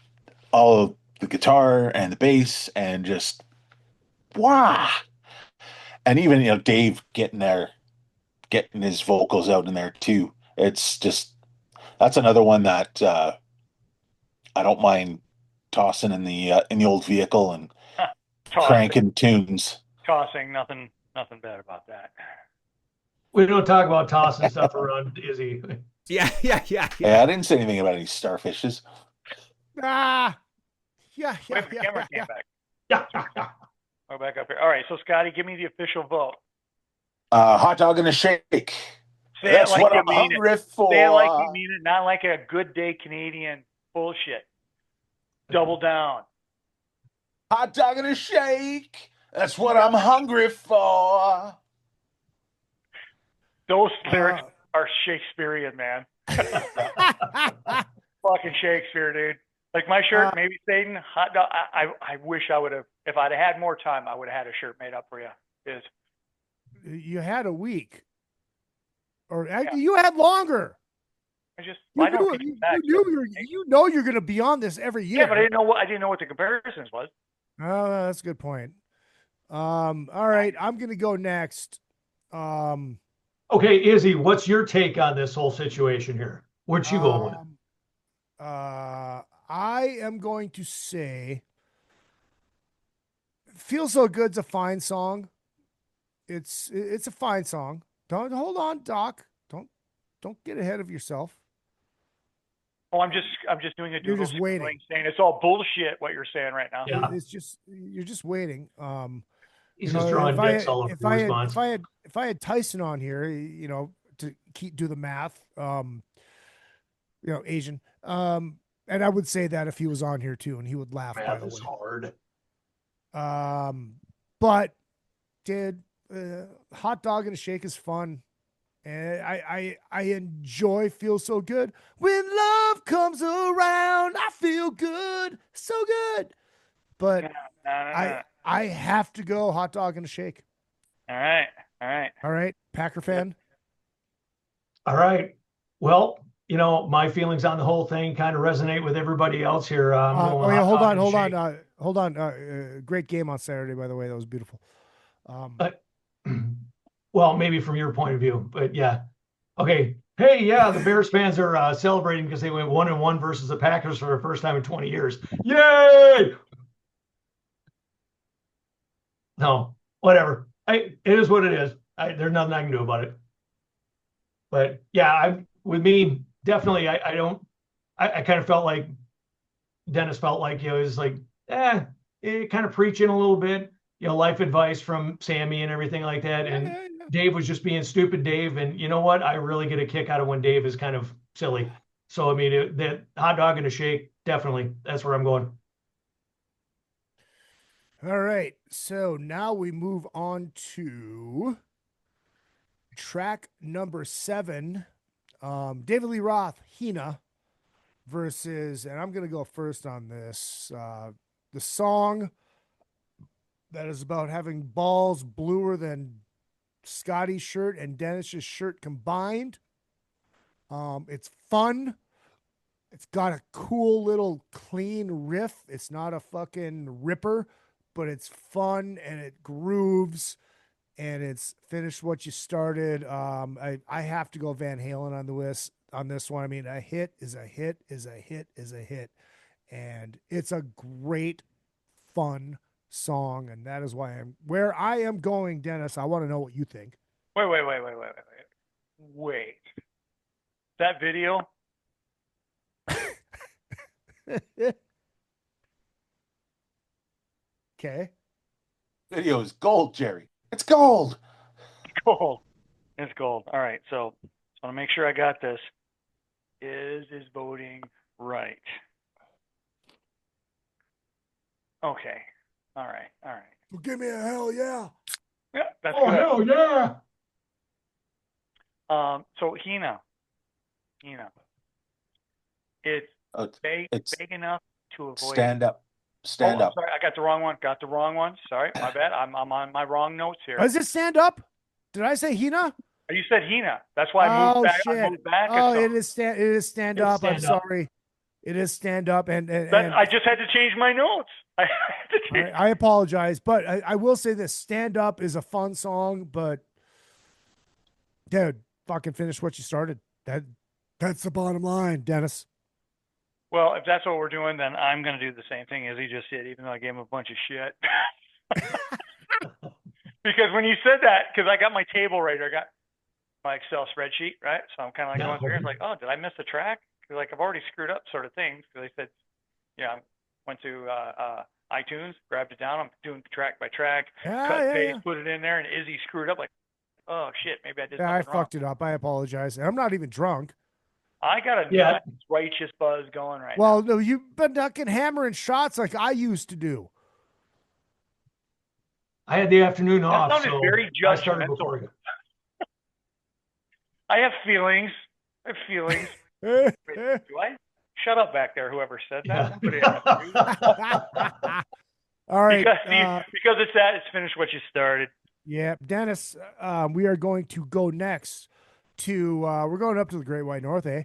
Speaker 13: all of the guitar and the bass and just wow. And even, you know, Dave getting his vocals out in there too. It's just, that's another one that I don't mind tossing in the old vehicle and cranking tunes.
Speaker 12: Tossing, nothing bad about that.
Speaker 14: We don't talk about tossing stuff around, Izzy.
Speaker 15: Yeah.
Speaker 13: I didn't say anything about any starfishes.
Speaker 1: Yeah.
Speaker 12: Wait, the camera came back. Go back up here. All right, so Scotty, give me the official vote.
Speaker 13: Hot dog and a shake.
Speaker 12: Say
Speaker 13: That's
Speaker 12: it like
Speaker 13: what
Speaker 12: you
Speaker 13: I'm
Speaker 12: mean
Speaker 13: hungry
Speaker 12: it.
Speaker 13: for.
Speaker 12: Say it like you mean it, not like a good day Canadian bullshit. Double down.
Speaker 13: Hot dog and a shake. That's what I'm hungry for.
Speaker 12: Those lyrics are Shakespearean, man. Fucking Shakespeare, dude. Like my shirt, maybe Satan, hot dog. I wish I would have, if I'd had more time, I would have had a shirt made up for you.
Speaker 1: You had a week. You had longer. You know you're going to be on this every year.
Speaker 12: Yeah, but I didn't know what the comparisons was.
Speaker 1: Oh, that's a good point. All right, I'm going to go next.
Speaker 14: Okay, Izzy, what's your take on this whole situation here? What'd you go with?
Speaker 1: I am going to say "Feel So Good's" a fine song. It's a fine song. Don't hold on, Doc. Don't get ahead of yourself.
Speaker 12: Oh, I'm just doing a doodle.
Speaker 1: You're just waiting.
Speaker 12: Saying it's all bullshit what you're saying right now.
Speaker 14: Yeah.
Speaker 1: It's just you're just waiting.
Speaker 14: He's just drawing dicks all over the response.
Speaker 1: If I had Tyson on here, to do the math, Asian, and I would say that if he was on here too, and he would laugh.
Speaker 14: Math is hard.
Speaker 1: But hot dog and a shake is fun. And I enjoy "Feel So Good." When love comes around, I feel good, so good. But I have to go hot dog and a shake.
Speaker 12: All right.
Speaker 1: Packer fan.
Speaker 14: All right. Well, my feelings on the whole thing kind of resonate with everybody else here. Hold
Speaker 1: on. Great game on Saturday, by the way. That was beautiful.
Speaker 14: Well, maybe from your point of view, but yeah. Okay. Hey, yeah, the Bears fans are celebrating because they went 1-1 versus the Packers for the first time in 20 years. Yay! No, whatever. It is what it is. There's nothing I can do about it. But yeah, with me, definitely, I kind of felt like Dennis felt like he was like, kind of preaching a little bit, life advice from Sammy and everything like that. And Dave was just being stupid Dave. And you know what? I really get a kick out of when Dave is kind of silly. So, I mean, that hot dog and a shake, definitely. That's where I'm going.
Speaker 1: All right. So now we move on to track number 7. David Lee Roth, Hina, versus, and I'm going to go first on this, the song that is about having balls bluer than Scotty's shirt and Dennis's shirt combined. It's fun. It's got a cool little clean riff. It's not a fucking ripper, but it's fun and it grooves and it's finished what you started. I have to go Van Halen on this one. I mean, a hit is a hit is a hit is a hit. And it's a great, fun song. And that is where I am going, Dennis. I want to know what you think.
Speaker 12: Wait. That video?
Speaker 1: Okay.
Speaker 13: Video is gold, Jerry. It's gold.
Speaker 12: It's gold. All right. So I want to make sure I got this. Is voting right? Okay. All right.
Speaker 1: Well, give me a hell yeah.
Speaker 12: Yeah, that's
Speaker 14: good.
Speaker 12: Hell
Speaker 14: yeah.
Speaker 12: So Hina. It's big enough to avoid.
Speaker 13: Stand up. Stand up.
Speaker 12: Sorry, I got the wrong one. Sorry, my bad. I'm on my wrong notes here.
Speaker 1: Is it stand up? Did I say Hina?
Speaker 12: You said Hina. That's why I moved back.
Speaker 1: Shit.
Speaker 12: I moved back.
Speaker 1: It is stand up. I'm sorry. It is stand up, and
Speaker 12: I just had to change my notes.
Speaker 1: I apologize, but I will say this: "Stand Up" is a fun song, but dude, fucking finish what you started. That's the bottom line, Dennis.
Speaker 12: Well, if that's what we're doing, then I'm going to do the same thing as he just did, even though I gave him a bunch of shit. Because when you said that, because I got my table right here, my Excel spreadsheet, right? So I'm kind of like going through. It's like, oh, did I miss a track? 'Cause, like I've already screwed up sort of things. Because they said, I went to iTunes, grabbed it down. I'm doing track by track, cut, paste, put it in there, and Izzy screwed up. Like, oh shit, maybe I did something
Speaker 1: I
Speaker 12: wrong.
Speaker 1: fucked it up. I apologize. And I'm not even drunk.
Speaker 12: I got a nice righteous buzz going right now.
Speaker 1: Well, no, you've been ducking hammering shots like I used to do.
Speaker 14: I had the afternoon off,
Speaker 12: sounded
Speaker 14: so
Speaker 12: very
Speaker 14: I started
Speaker 12: judgmental.
Speaker 14: before you.
Speaker 12: I have feelings. Wait, do I? Shut up back there, whoever said that. Somebody has to.
Speaker 1: All right.
Speaker 12: Because it's that, it's finish what you started.
Speaker 1: Yeah, Dennis, we are going to go next to, we're going up to the Great White North, eh?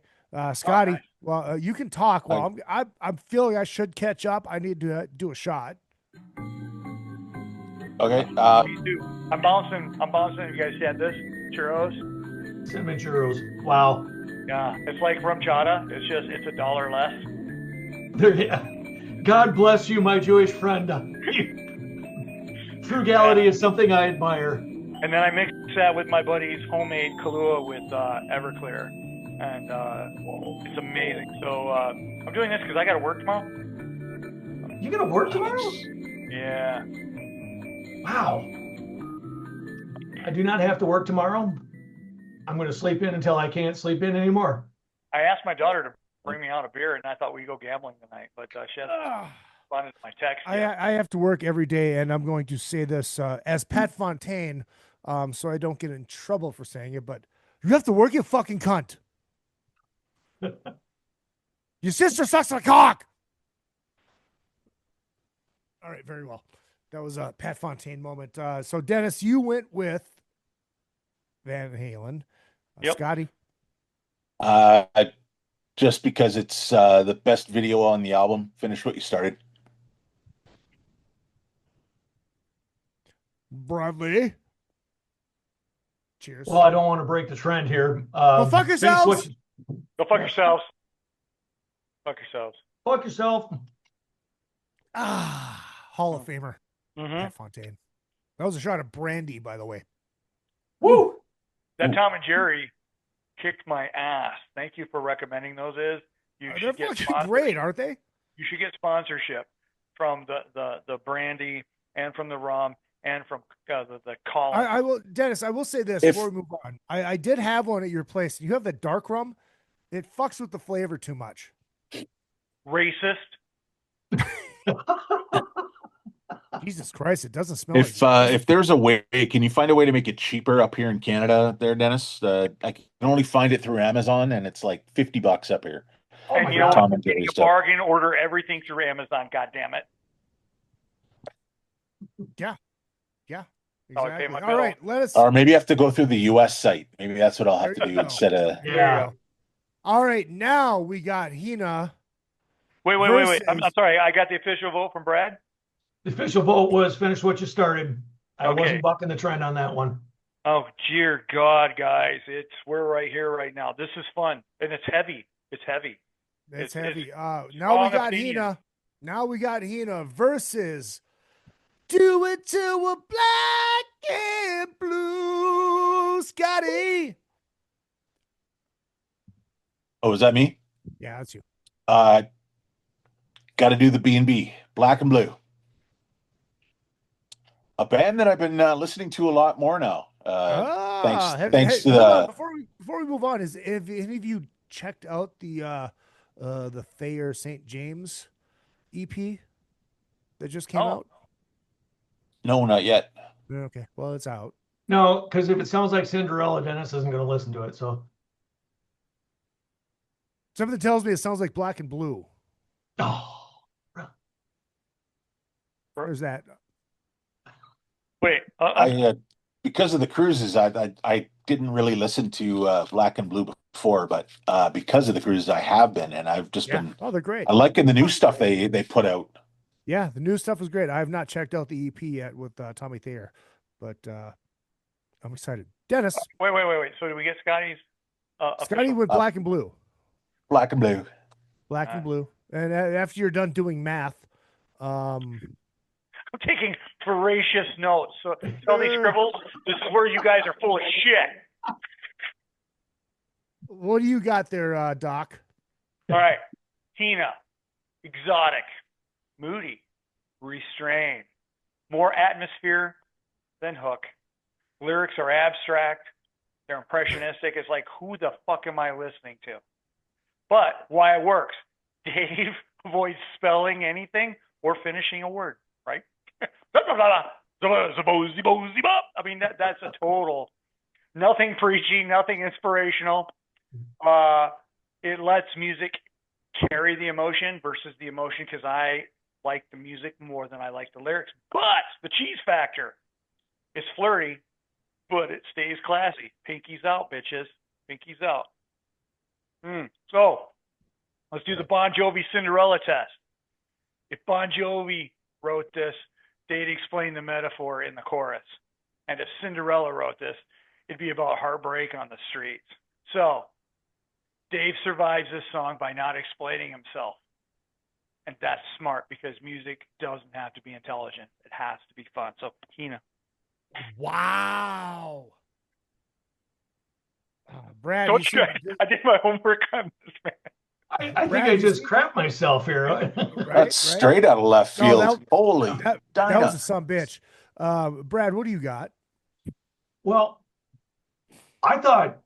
Speaker 1: Scotty, well, you can talk. Well, I'm feeling I should catch up. I need to do a shot.
Speaker 13: Okay.
Speaker 12: Me too. I'm bouncing. You guys had this? Churros?
Speaker 14: Cinnamon churros. Wow.
Speaker 12: Yeah. It's like rum chata. It's $1 less.
Speaker 14: God bless you, my Jewish friend. Frugality is something I admire.
Speaker 12: And then I mix that with my buddy's homemade Kahlua with Everclear. And it's amazing. So I'm doing this because I got to work tomorrow.
Speaker 14: You got to work tomorrow?
Speaker 12: Yeah.
Speaker 14: Wow. I do not have to work tomorrow. I'm going to sleep in until I can't sleep in anymore.
Speaker 12: I asked my daughter to bring me out a beer, and I thought we'd go gambling tonight, but she hasn't responded to my text yet.
Speaker 1: I have to work every day, and I'm going to say this as Pat Fontaine, so I don't get in trouble for saying it, but you have to work, you fucking cunt. Your sister sucks a cock. All right, very well. That was a Pat Fontaine moment. So, Dennis, you went with Van Halen.
Speaker 12: Yep.
Speaker 1: Scotty?
Speaker 13: Just because it's the best video on the album. Finish what you started.
Speaker 1: Bradley? Cheers.
Speaker 14: Well, I don't want to break the trend here.
Speaker 1: Go fuck yourselves.
Speaker 12: Go fuck yourselves. Fuck yourselves.
Speaker 14: Fuck yourself.
Speaker 1: Hall of Famer. Pat Fontaine. That was a shot of brandy, by the way.
Speaker 14: Woo!
Speaker 12: That Tom and Jerry kicked my ass. Thank you for recommending those.
Speaker 1: They're fucking great, aren't they?
Speaker 12: You should get sponsorship from the brandy and from the rum and from the column.
Speaker 1: I will, Dennis. I will say this before we move on. I did have one at your place. You have the dark rum. It fucks with the flavor too much.
Speaker 12: Racist.
Speaker 1: Jesus Christ! It doesn't smell.
Speaker 13: If there's a way, can you find a way to make it cheaper up here in Canada, there, Dennis? I can only find it through Amazon, and it's like $50 up here.
Speaker 12: And you know what? Take a bargain, order everything through Amazon. God damn it!
Speaker 1: Yeah.
Speaker 12: Exactly.
Speaker 1: All right, let us.
Speaker 13: Or maybe you have to go through the U.S. site. Maybe that's what I'll have to do instead of.
Speaker 14: Yeah.
Speaker 1: All right, now we got Hina.
Speaker 12: Wait. I'm sorry. I got the official vote from Brad.
Speaker 14: The official vote was finish what you started. I wasn't bucking the trend on that one.
Speaker 12: Oh, dear God, guys. We're right here right now. This is fun. And it's heavy. It's heavy.
Speaker 1: It's heavy. Now we got Hina. Now we got Hina versus Do It to a Black and Blue. Scotty.
Speaker 13: Oh, is that me?
Speaker 1: Yeah, that's you.
Speaker 13: Got to do the B&B, Black and Blue. A band that I've been listening to a lot more now. Thanks to the.
Speaker 1: Before we move on, have any of you checked out the Thayer St. James EP that just came out?
Speaker 13: No, not yet.
Speaker 1: Okay, well, it's out.
Speaker 14: No, because if it sounds like Cinderella, Dennis isn't going to listen to it. So
Speaker 1: something tells me it sounds like Black and Blue.
Speaker 14: Oh,
Speaker 1: where's that?
Speaker 12: Wait,
Speaker 13: because of the cruises, I didn't really listen to Black and Blue before, but because of the cruises, I have been, and I've just been.
Speaker 1: Oh, they're great.
Speaker 13: I liking the new stuff they put out.
Speaker 1: Yeah, the new stuff is great. I have not checked out the EP yet with Tommy Thayer, but I'm excited. Dennis.
Speaker 12: Wait. So did we get Scotty's?
Speaker 1: Scotty with Black and Blue.
Speaker 13: Black and Blue.
Speaker 1: Black and Blue. And after you're done doing math,
Speaker 12: I'm taking voracious notes. So all these scribbles, this is where you guys are full of shit.
Speaker 1: What do you got there, Doc?
Speaker 12: All right. Tina, exotic, moody, restrained, more atmosphere than Hook. Lyrics are abstract. They're impressionistic. It's like, who the fuck am I listening to? But why it works, Dave avoids spelling anything or finishing a word, right? I mean, that's a total, nothing preachy, nothing inspirational. It lets music carry the emotion versus the emotion, because I like the music more than I like the lyrics. But the cheese factor is flirty, but it stays classy. Pinkies out, bitches. Pinkies out. So let's do the Bon Jovi Cinderella test. If Bon Jovi wrote this, they'd explain the metaphor in the chorus. And if Cinderella wrote this, it'd be about heartbreak on the streets. So Dave survives this song by not explaining himself. And that's smart, because music doesn't have to be intelligent. It has to be fun. So, Hina.
Speaker 1: Wow. Brad,
Speaker 12: I did my homework on this, man.
Speaker 14: I think I just crapped myself here.
Speaker 13: That's straight out of left field.
Speaker 1: No,
Speaker 13: Holy
Speaker 1: that
Speaker 13: Dinah.
Speaker 1: was a son bitch. Brad, what do you got?
Speaker 14: Well, I thought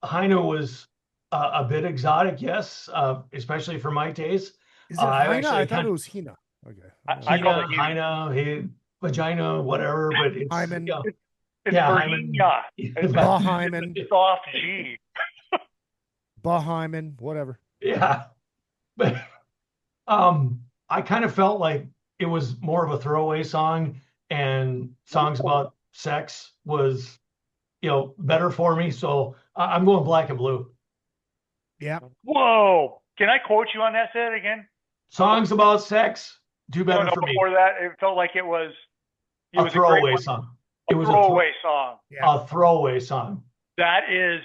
Speaker 14: Heine was a bit exotic, yes, especially for my taste.
Speaker 1: Is it Heine? I thought it was Hina. Okay.
Speaker 12: I call it
Speaker 14: Heine, vagina, whatever, but it's
Speaker 1: Hyman.
Speaker 12: It's
Speaker 14: Hyman.
Speaker 12: It's
Speaker 1: Hyman.
Speaker 12: Soft G.
Speaker 1: Hyman, whatever.
Speaker 14: Yeah. But I kind of felt like it was more of a throwaway song, and songs about sex was, better for me. So I'm going Black and Blue.
Speaker 1: Yeah.
Speaker 12: Whoa. Can I quote you on that? Say it again.
Speaker 14: Songs about sex do better for me.
Speaker 12: Before that, it felt like it was
Speaker 14: a throwaway song.
Speaker 12: It was a throwaway song.
Speaker 14: Yeah. A throwaway song.
Speaker 12: That is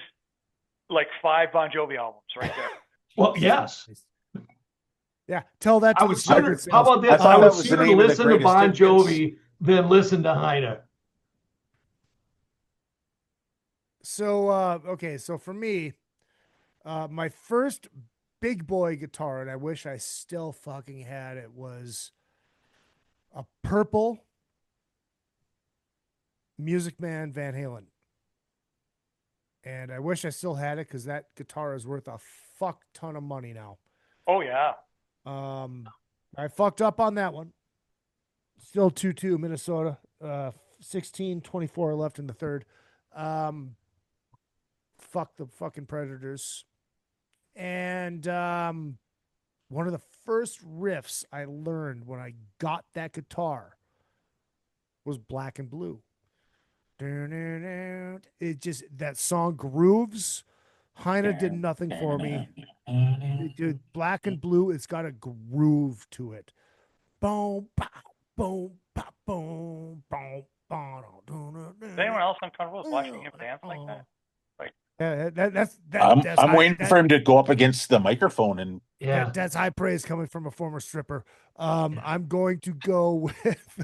Speaker 12: like 5 Bon Jovi albums right there.
Speaker 14: Well, yes.
Speaker 1: Yeah, tell that to
Speaker 14: the secret sales. How about this? I would sooner listen to Bon Jovi than listen to Heine.
Speaker 1: So, okay, so for me, my first big boy guitar, and I wish I still fucking had it, was a purple Music Man Van Halen. And I wish I still had it, because that guitar is worth a fuck ton of money now.
Speaker 12: Oh, yeah.
Speaker 1: I fucked up on that one. Still 2-2 Minnesota. 16-24 left in the third. Fuck the fucking Predators. And one of the first riffs I learned when I got that guitar was Black and Blue. It just, that song grooves. Heine did nothing for me. Dude, Black and Blue, it's got a groove to it. Boom, pop, boom, pop, boom, boom, boom.
Speaker 12: Is anyone else uncomfortable with watching him dance like that?
Speaker 1: Yeah,
Speaker 13: I'm waiting for him to go up against the microphone, and
Speaker 1: that's high praise coming from a former stripper. I'm going to go with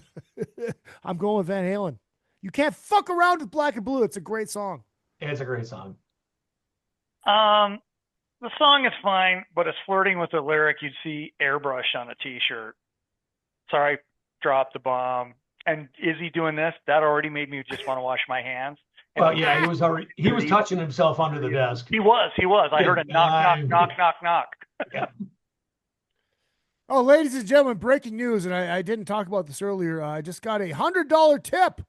Speaker 1: I'm going with Van Halen. You can't fuck around with Black and Blue. It's a great song.
Speaker 14: It's a great song.
Speaker 12: The song is fine, but it's flirting with the lyric you'd see airbrushed on a t-shirt. Sorry, drop the bomb. And Izzy doing this, that already made me just want to wash my hands.
Speaker 14: Well, yeah, he was touching himself under the desk.
Speaker 12: He was. I heard a knock.
Speaker 14: Yeah.
Speaker 1: Oh, ladies and gentlemen, breaking news, and I didn't talk about this earlier. I just got a $100 tip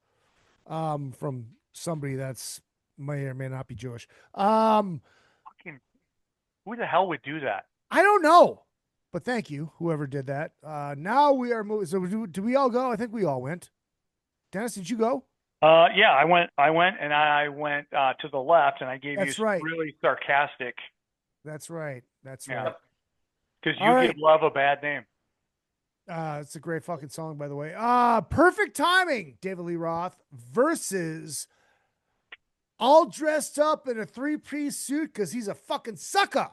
Speaker 1: from somebody that's may or may not be Jewish.
Speaker 12: Who the hell would do that?
Speaker 1: I don't know, but thank you, whoever did that. Now we are moving. So do we all go? I think we all went. Dennis, did you go?
Speaker 12: Yeah, I went and I went to the left, and I gave you
Speaker 1: right.
Speaker 12: really sarcastic.
Speaker 1: That's right. That's right.
Speaker 12: Because you give love a bad name.
Speaker 1: It's a great fucking song, by the way. Perfect Timing, David Lee Roth versus all dressed up in a 3-piece suit because he's a fucking sucker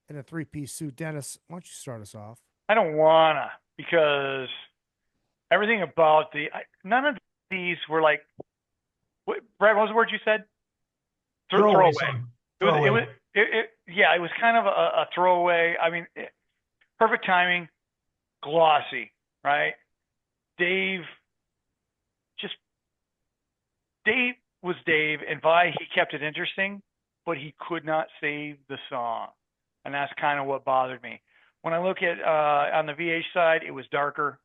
Speaker 1: in a 3-piece suit. Dennis, why don't you start us off?
Speaker 12: I don't wanna, because everything about none of these were like, Brad, what was the word you said?
Speaker 14: Throwaway.
Speaker 12: It it was kind of a throwaway. I mean, perfect timing, glossy, right? Dave was Dave, and he kept it interesting, but he could not save the song. And that's kind of what bothered me. When I look at on the VH side, it was darker,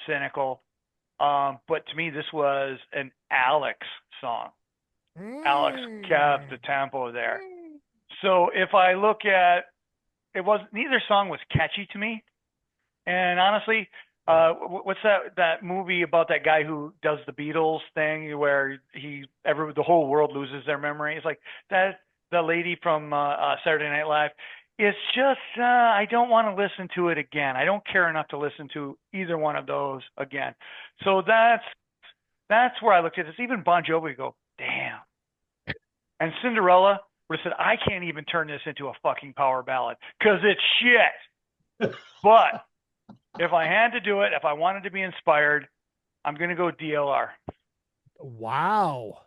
Speaker 12: cynical. But to me, this was an Alex song. Alex kept the tempo there. So if I look at neither song was catchy to me. And honestly, what's that movie about that guy who does the Beatles thing where the whole world loses their memory? It's like that the lady from Saturday Night Live. It's just I don't want to listen to it again. I don't care enough to listen to either one of those again. So that's where I looked at this. Even Bon Jovi would go, damn. And Cinderella would have said, I can't even turn this into a fucking power ballad because it's shit. But if I had to do it, if I wanted to be inspired, I'm going to go DLR.
Speaker 1: Wow.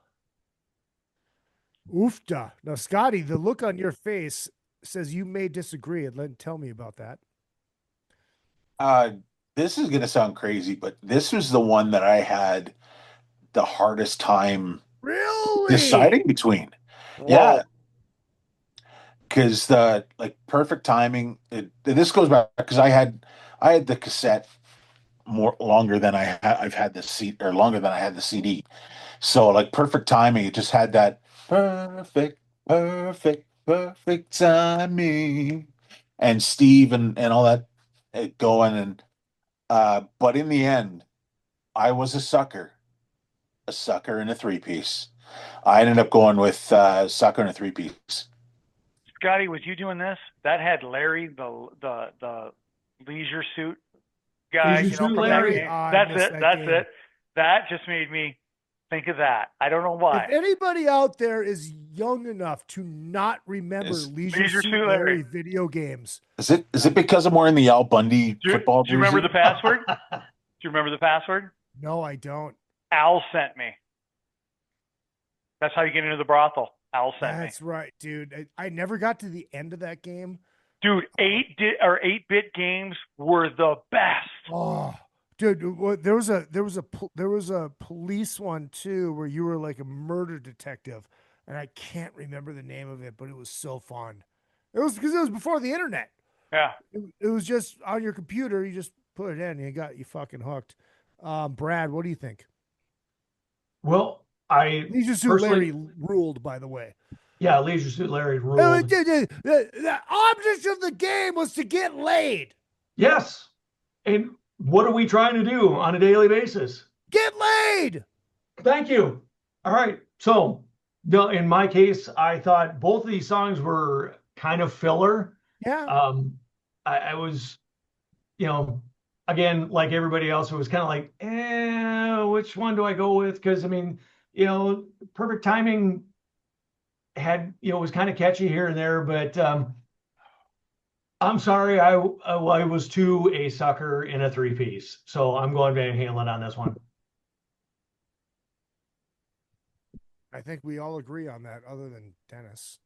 Speaker 1: Oofda. Now, Scotty, the look on your face says you may disagree. And tell me about that.
Speaker 13: This is going to sound crazy, but this was the one that I had the hardest time deciding between.
Speaker 1: Whoa.
Speaker 13: Yeah. Because the perfect timing. This goes back because I had the cassette longer than I've had the longer than I had the CD. So perfect timing. It just had that perfect timing, and Steve and all that going and but in the end, I was a sucker in a 3-piece. I ended up going with sucker in a 3-piece.
Speaker 12: Scotty, was you doing this? That had Larry, the leisure suit guy.
Speaker 14: Leisure suit
Speaker 12: from
Speaker 14: Larry.
Speaker 12: That game. That's it. That just made me think of that. I don't know why.
Speaker 1: If anybody out there is young enough to not remember Leisure Suit Larry video games,
Speaker 13: is it because I'm wearing the Al Bundy football jersey?
Speaker 12: Do you remember the password? Do you remember the password?
Speaker 1: No, I don't.
Speaker 12: Al sent me. That's how you get into the brothel. Al sent me.
Speaker 1: That's right, dude. I never got to the end of that game.
Speaker 12: Dude, 8-bit games were the best.
Speaker 1: Oh, dude, there was a police one too where you were like a murder detective, and I can't remember the name of it, but it was so fun. It was because it was before the internet.
Speaker 12: Yeah.
Speaker 1: It was just on your computer. You just put it in, and you got you fucking hooked. Brad, what do you think?
Speaker 14: Well,
Speaker 1: Leisure Suit Larry ruled, by the way.
Speaker 14: Yeah, Leisure Suit Larry ruled.
Speaker 1: The object of the game was to get laid.
Speaker 14: Yes. And what are we trying to do on a daily basis?
Speaker 1: Get laid.
Speaker 14: Thank you. All right. So, in my case, I thought both of these songs were kind of filler.
Speaker 1: Yeah.
Speaker 14: I was, again, like everybody else, it was kind of like, which one do I go with? Because, I mean, perfect timing had, was kind of catchy here and there, but I'm sorry, I was too a sucker in a 3-piece. So I'm going Van Halen on this one.
Speaker 1: I think we all agree on that, other than Dennis.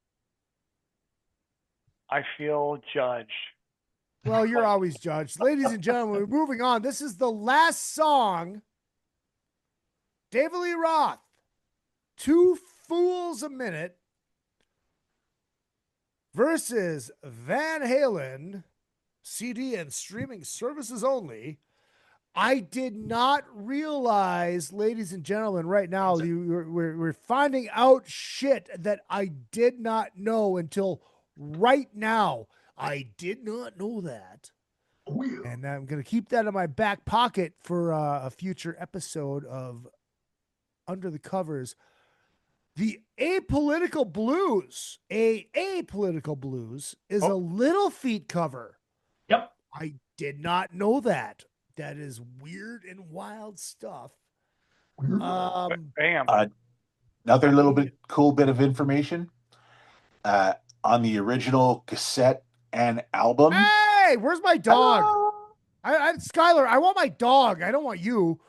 Speaker 12: I feel judged.
Speaker 1: Well, you're always judged. Ladies and gentlemen, we're moving on. This is the last song. David Lee Roth, 2 Fools a Minute versus Van Halen, CD and streaming services only. I did not realize, ladies and gentlemen, right now, we're finding out shit that I did not know until right now. I did not know that.
Speaker 14: Oh, yeah.
Speaker 1: And I'm going to keep that in my back pocket for a future episode of Under the Covers. The Apolitical Blues, Apolitical Blues is a Little Feat cover.
Speaker 14: Yep.
Speaker 1: I did not know that. That is weird and wild stuff.
Speaker 12: Bam.
Speaker 13: Another cool bit of information. On the original cassette and album.
Speaker 1: Hey, where's my dog? Skylar, I want my dog. I don't want you.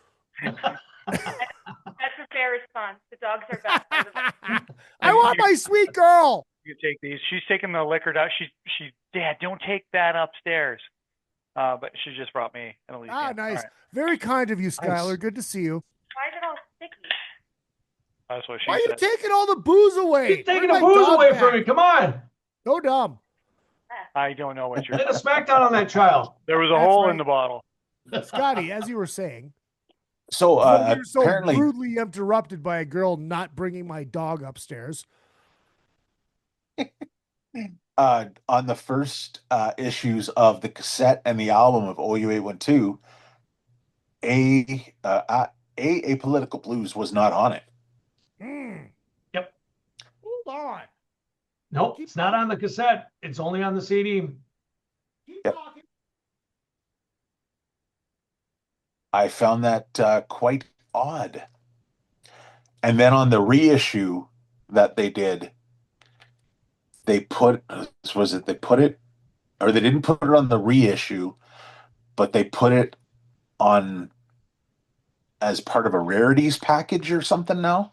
Speaker 11: That's a fair response. The dogs are best.
Speaker 1: I want my sweet girl.
Speaker 12: You can take these. She's taking the liquor down. Dad, don't take that upstairs. But she just brought me an Elysian.
Speaker 1: Ah, nice.
Speaker 12: All right.
Speaker 1: Very kind of you, Skylar.
Speaker 12: Nice.
Speaker 1: Good to see you.
Speaker 11: Why is it all sticky?
Speaker 12: That's what she
Speaker 1: Why are you
Speaker 12: said.
Speaker 1: taking all the booze away?
Speaker 14: He's taking
Speaker 1: Bring
Speaker 14: the
Speaker 1: my
Speaker 14: booze
Speaker 1: dog
Speaker 14: away
Speaker 1: back.
Speaker 14: from me. Come on.
Speaker 1: So dumb.
Speaker 12: I don't know what you're
Speaker 14: Hit a smackdown on that child.
Speaker 12: There was a
Speaker 1: That's
Speaker 12: hole
Speaker 1: right.
Speaker 12: in the bottle.
Speaker 1: Scotty, as you were saying,
Speaker 13: So
Speaker 1: you're so
Speaker 13: apparently,
Speaker 1: rudely interrupted by a girl not bringing my dog upstairs.
Speaker 13: on the first issues of the cassette and the album of OU812, a political blues was not on it.
Speaker 14: Yep.
Speaker 1: Hold on.
Speaker 14: Nope, it's not on the cassette. It's only on the CD.
Speaker 1: Keep
Speaker 13: Yep.
Speaker 1: talking.
Speaker 13: I found that quite odd. And then on the reissue that they did, they put they put it, or they didn't put it on the reissue, but they put it on as part of a rarities package or something now.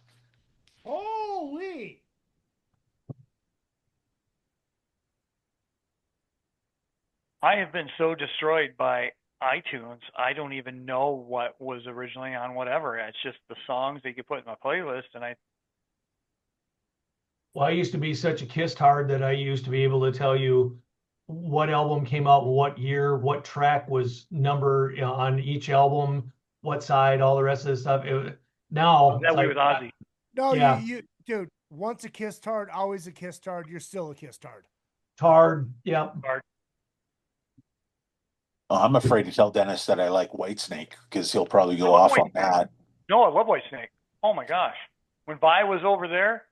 Speaker 1: Holy.
Speaker 12: I have been so destroyed by iTunes. I don't even know what was originally on whatever. It's just the songs that you put in my playlist, and
Speaker 14: Well, I used to be such a kissed-hard that I used to be able to tell you what album came out, what year, what track was number on each album, what side, all the rest of the stuff. Now,
Speaker 12: that way with Ozzy.
Speaker 1: No,
Speaker 14: Yeah.
Speaker 1: you, dude, once a kissed hard, always a kissed hard. You're still a kissed hard.
Speaker 14: Tard, yeah.
Speaker 13: Oh, I'm afraid to tell Dennis that I like Whitesnake because he'll probably go
Speaker 12: I love
Speaker 13: off on that.
Speaker 12: No, I love Whitesnake. Oh my gosh, when Vi was over there,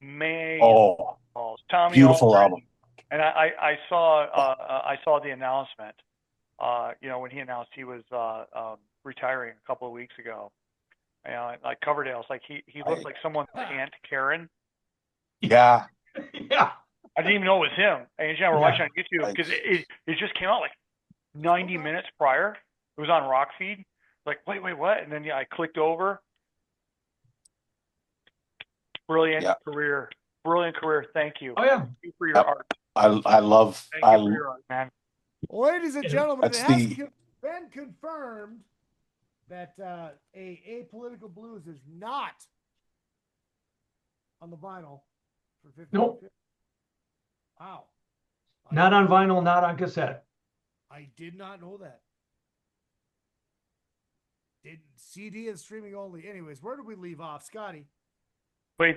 Speaker 12: May.
Speaker 13: Oh,
Speaker 12: Tommy
Speaker 13: beautiful
Speaker 12: Aldridge.
Speaker 13: album.
Speaker 12: And I saw the announcement. When he announced he was retiring a couple of weeks ago. Like Coverdale's, like he looked like someone's Aunt Karen.
Speaker 13: Yeah.
Speaker 14: Yeah.
Speaker 12: I didn't even know it was him. And we're watching on YouTube because it just came out like 90 minutes prior. It was on Rock Feed. Like, wait, what? And then I clicked over. Brilliant career. Thank you.
Speaker 14: Oh yeah.
Speaker 12: Thank you for your art.
Speaker 13: I love.
Speaker 12: Thank you for your art, man.
Speaker 1: Ladies and gentlemen,
Speaker 13: That's
Speaker 1: it has
Speaker 13: the-
Speaker 1: been confirmed that a political blues is not on the vinyl for 50.
Speaker 14: Nope.
Speaker 1: Wow.
Speaker 14: Not on vinyl, not on cassette.
Speaker 1: I did not know that. Did CD and streaming only. Anyways, where did we leave off, Scotty?
Speaker 12: Wait,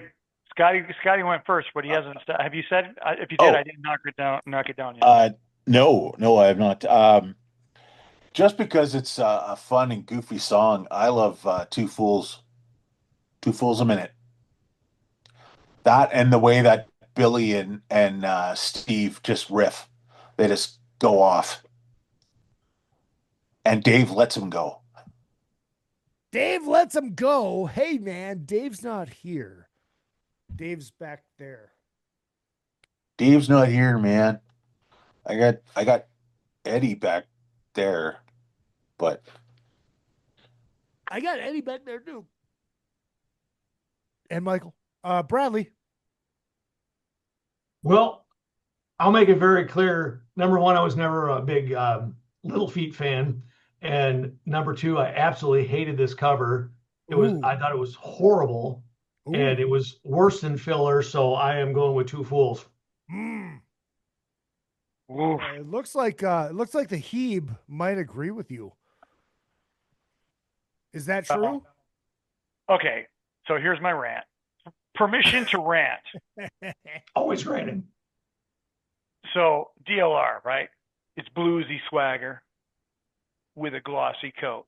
Speaker 12: Scotty went first, but he hasn't. Have you said? If you did, I didn't knock it down yet.
Speaker 13: No, I have not. Just because it's a fun and goofy song, I love Two Fools a Minute. That and the way that Billy and Steve just riff. They just go off. And Dave lets him go.
Speaker 1: Dave lets him go. Hey, man, Dave's not here. Dave's back there.
Speaker 13: Dave's not here, man. I got Eddie back there, but
Speaker 1: I got Eddie back there too. And Michael. Bradley.
Speaker 14: Well, I'll make it very clear. Number one, I was never a big Little Feat fan. And number two, I absolutely hated this cover. I thought it was horrible.
Speaker 1: Ooh.
Speaker 14: And it was worse than filler. So I am going with Two Fools.
Speaker 1: It looks like the Heeb might agree with you. Is that true?
Speaker 12: Okay, so here's my rant. Permission to rant.
Speaker 14: Always ranting.
Speaker 12: So DLR, right? It's bluesy swagger with a glossy coat.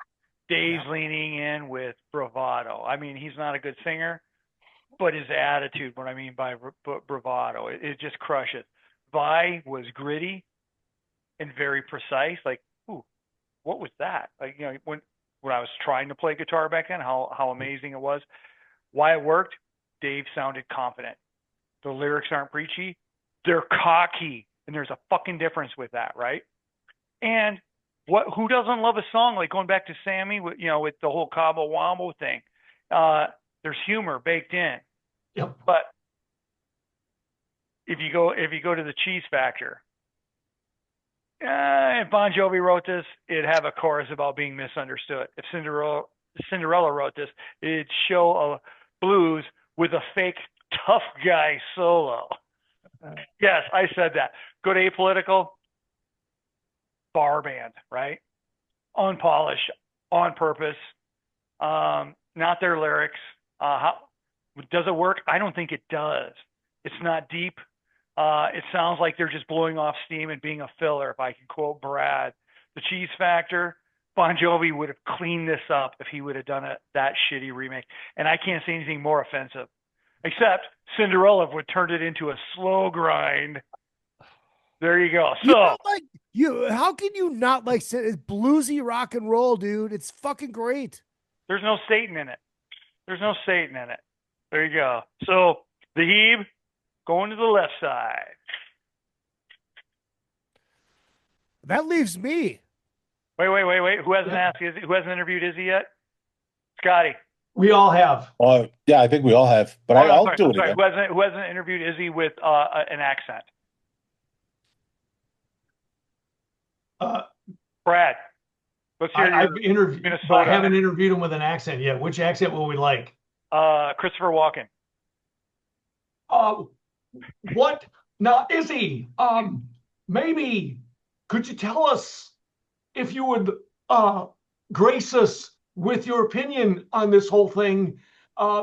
Speaker 12: Dave's leaning in with bravado. I mean, he's not a good singer, but his attitude, what I mean by bravado, it just crushes. Vi was gritty and very precise. Like, ooh, what was that? Like, when I was trying to play guitar back then, how amazing it was. Why it worked, Dave sounded confident. The lyrics aren't preachy. They're cocky. And there's a fucking difference with that, right? And who doesn't love a song like going back to Sammy with the whole Cabo Wambo thing? There's humor baked in.
Speaker 14: Yep.
Speaker 12: But if you go to the Cheese Factor, if Bon Jovi wrote this, it'd have a chorus about being misunderstood. If Cinderella wrote this, it'd show a blues with a fake tough guy solo. Yes, I said that. Go to Apolitical, bar band, right? Unpolished, on purpose, not their lyrics. Does it work? I don't think it does. It's not deep. It sounds like they're just blowing off steam and being a filler, if I can quote Brad. The Cheese Factor, Bon Jovi would have cleaned this up if he would have done that shitty remake. And I can't say anything more offensive. Except Cinderella would turn it into a slow grind. There you go. So
Speaker 1: how can you not like it's bluesy rock and roll, dude? It's fucking great.
Speaker 12: There's no Satan in it. There's no Satan in it. There you go. So the Heeb going to the left side.
Speaker 1: That leaves me.
Speaker 12: Wait. Who hasn't asked Izzy? Who hasn't interviewed Izzy yet? Scotty.
Speaker 14: We all have.
Speaker 13: Yeah, I think we all have. But I'll do it again.
Speaker 12: Who hasn't interviewed Izzy with an accent? Brad. Let's hear
Speaker 14: I've interviewed, but I haven't interviewed him with an accent yet. Which accent will we like?
Speaker 12: Christopher Walken.
Speaker 14: What? Now, Izzy, maybe could you tell us if you would grace us with your opinion on this whole thing?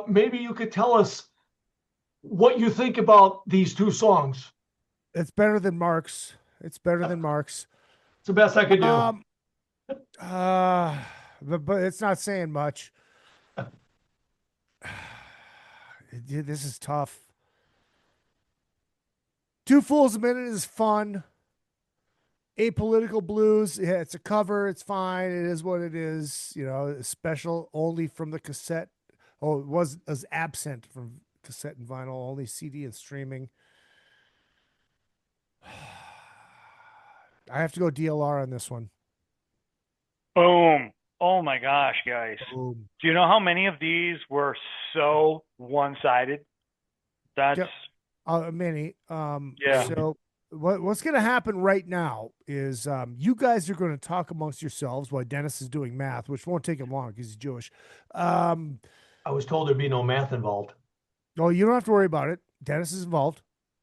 Speaker 14: Maybe you could tell us what you think about these two songs.
Speaker 1: It's better than Mark's. It's better than Mark's.
Speaker 14: It's the best I could do.
Speaker 1: But it's not saying much. This is tough. Two Fools a Minute is fun. Apolitical Blues, yeah, it's a cover. It's fine. It is what it is. You know, special only from the cassette. Oh, it was absent from cassette and vinyl, only CD and streaming. I have to go DLR on this one.
Speaker 12: Boom. Oh my gosh, guys.
Speaker 1: Boom.
Speaker 12: Do you know how many of these were so one-sided? That's
Speaker 1: many.
Speaker 12: Yeah.
Speaker 1: So what's going to happen right now is you guys are going to talk amongst yourselves while Dennis is doing math, which won't take him long because he's Jewish.
Speaker 14: I was told there'd be no math involved.
Speaker 1: No, you don't have to worry about it. Dennis is involved.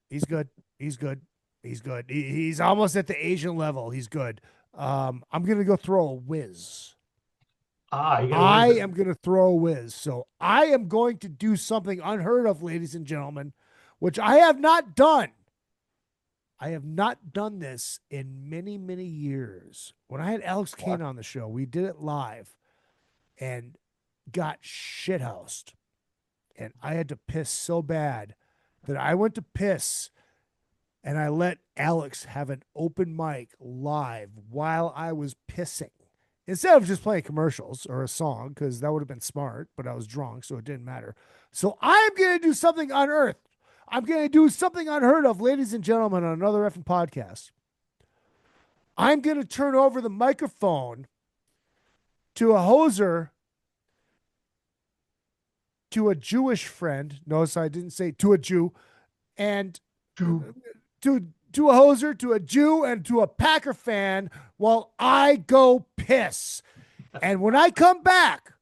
Speaker 1: He's good. He's good. He's good. He's almost at the Asian level. He's good. I'm going to go throw a whiz. I am going to throw a whiz. So I am going to do something unheard of, ladies and gentlemen, which I have not done. I have not done this in many, many years. When I had Alex Kane on the show, we did it live and got shithoused. And I had to piss so bad that I went to piss and I let Alex have an open mic live while I was pissing. Instead of just playing commercials or a song, because that would have been smart, but I was drunk, so it didn't matter. So I'm going to do something unearthed. I'm going to do something unheard of, ladies and gentlemen, on another effing podcast. I'm going to turn over the microphone to a hoser, to a Jewish friend. Notice I didn't say to a Jew. And to a hoser, to a Jew, and to a Packer fan while I go piss. And when I come back,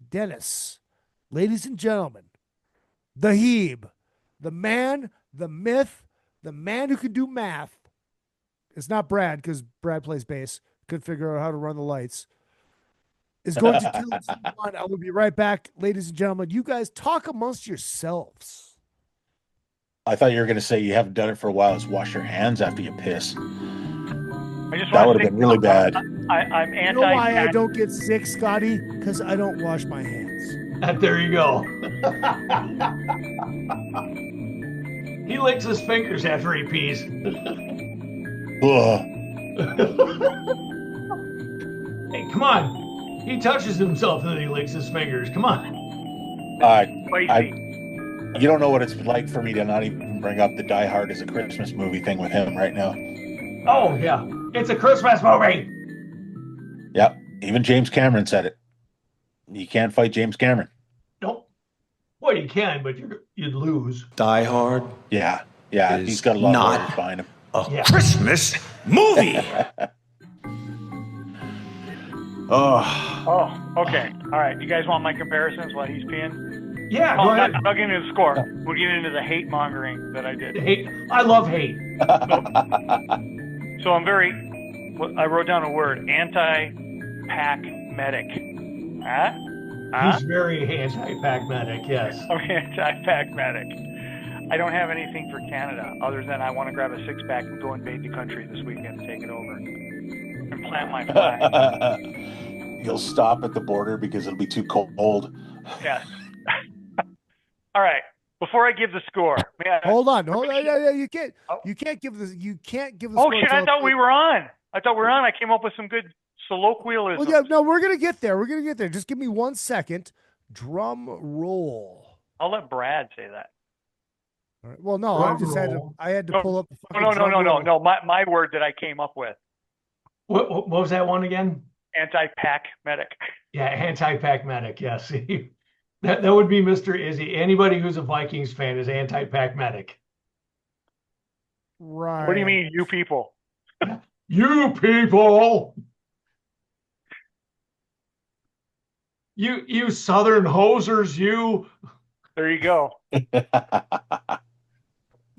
Speaker 1: Dennis, ladies and gentlemen, the Heeb, the man, the myth, the man who can do math. It's not Brad, because Brad plays bass, couldn't figure out how to run the lights. Is going to tell us one. I will be right back, ladies and gentlemen. You guys talk amongst yourselves.
Speaker 13: I thought you were going to say you haven't done it for a while. Is wash your hands after you piss. That would have been really bad.
Speaker 12: I'm anti.
Speaker 1: You know why I don't get sick, Scotty? Because I don't wash my hands.
Speaker 14: There you go. He licks his fingers after he pees. Hey, come on. He touches himself and then he licks his fingers. Come on.
Speaker 13: You don't know what it's like for me to not even bring up the Die Hard as a Christmas movie thing with him right now.
Speaker 14: Oh, yeah. It's a Christmas movie.
Speaker 13: Yep. Even James Cameron said it. You can't fight James Cameron.
Speaker 14: Nope. Well, you can, but you'd lose.
Speaker 15: Die Hard?
Speaker 13: Yeah. Yeah,
Speaker 16: is
Speaker 13: he's got a lot of
Speaker 16: not
Speaker 13: lawyers behind him.
Speaker 16: a Christmas movie.
Speaker 13: Oh.
Speaker 12: Okay. All right. You guys want my comparisons while he's peeing?
Speaker 14: Yeah, go ahead.
Speaker 12: I'm not getting into the score. We'll get into the hate mongering that I did.
Speaker 14: Hate. I love hate.
Speaker 12: So I'm I wrote down a word, anti-pack medic. Huh?
Speaker 14: He's very anti-pack medic, yes.
Speaker 12: I'm anti-pack medic. I don't have anything for Canada other than I want to grab a six-pack and go invade the country this weekend and take it over and plant my flag.
Speaker 13: You'll stop at the border because it'll be too cold.
Speaker 12: Yes. All right. Before I give the score,
Speaker 1: hold on. Yeah, you can't give the.
Speaker 12: Oh
Speaker 1: score
Speaker 12: shit! I thought we were on. I came up with some good colloquialisms.
Speaker 1: Well, yeah, no, we're gonna get there. Just give me 1 second. Drum roll.
Speaker 12: I'll let Brad say that.
Speaker 1: All right. Well, no, I had to pull up the fucking
Speaker 12: No. My word that I came up with.
Speaker 14: What was that one again?
Speaker 12: Anti-pack medic.
Speaker 14: Yeah, anti-pack medic. Yes. That would be Mr. Izzy. Anybody who's a Vikings fan is anti-pack medic.
Speaker 1: Right.
Speaker 12: What do you mean, you people?
Speaker 14: You people. You Southern hosers, you.
Speaker 12: There you go.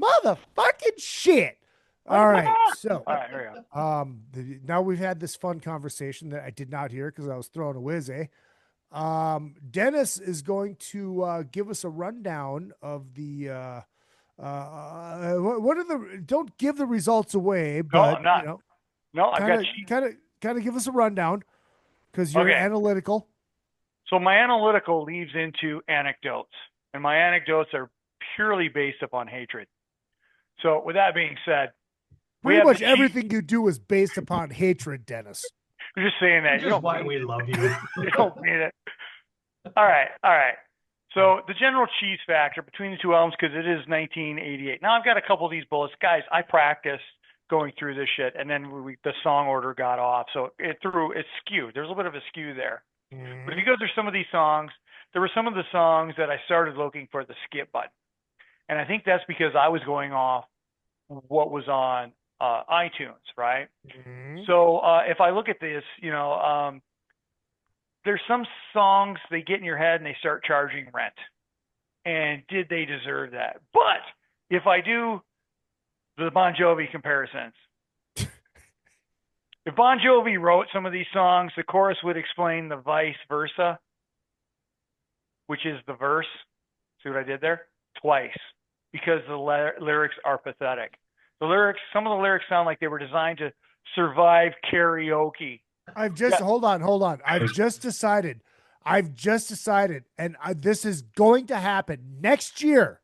Speaker 1: Motherfucking shit. All right. So,
Speaker 12: all right, here we go.
Speaker 1: Now we've had this fun conversation that I did not hear because I was throwing a whiz, eh? Dennis is going to give us a rundown of the what are the, don't give the results away, but
Speaker 12: I'm not.
Speaker 1: you know,
Speaker 12: no, I've got
Speaker 1: kind of give us a rundown because you're analytical.
Speaker 12: So my analytical leads into anecdotes, and my anecdotes are purely based upon hatred. So with that being said,
Speaker 1: pretty much everything you do is based upon hatred, Dennis.
Speaker 12: I'm just saying that.
Speaker 14: Just why we love you.
Speaker 12: You don't mean it. All right. So the general cheese factor between the two albums, because it is 1988. Now I've got a couple of these bullets, guys. I practiced going through this shit, and then the song order got off, so it's skewed. There's a little bit of a skew there. Mm-hmm. But if you go through some of these songs, there were some of the songs that I started looking for the skip button, and I think that's because I was going off what was on iTunes, right? Mm-hmm. So if I look at this, there's some songs they get in your head and they start charging rent. And did they deserve that? But if I do the Bon Jovi comparisons, if Bon Jovi wrote some of these songs, the chorus would explain the vice versa, which is the verse. See what I did there? Twice. Because the lyrics are pathetic. Some of the lyrics sound like they were designed to survive karaoke.
Speaker 1: Hold on. I've just decided, and this is going to happen next year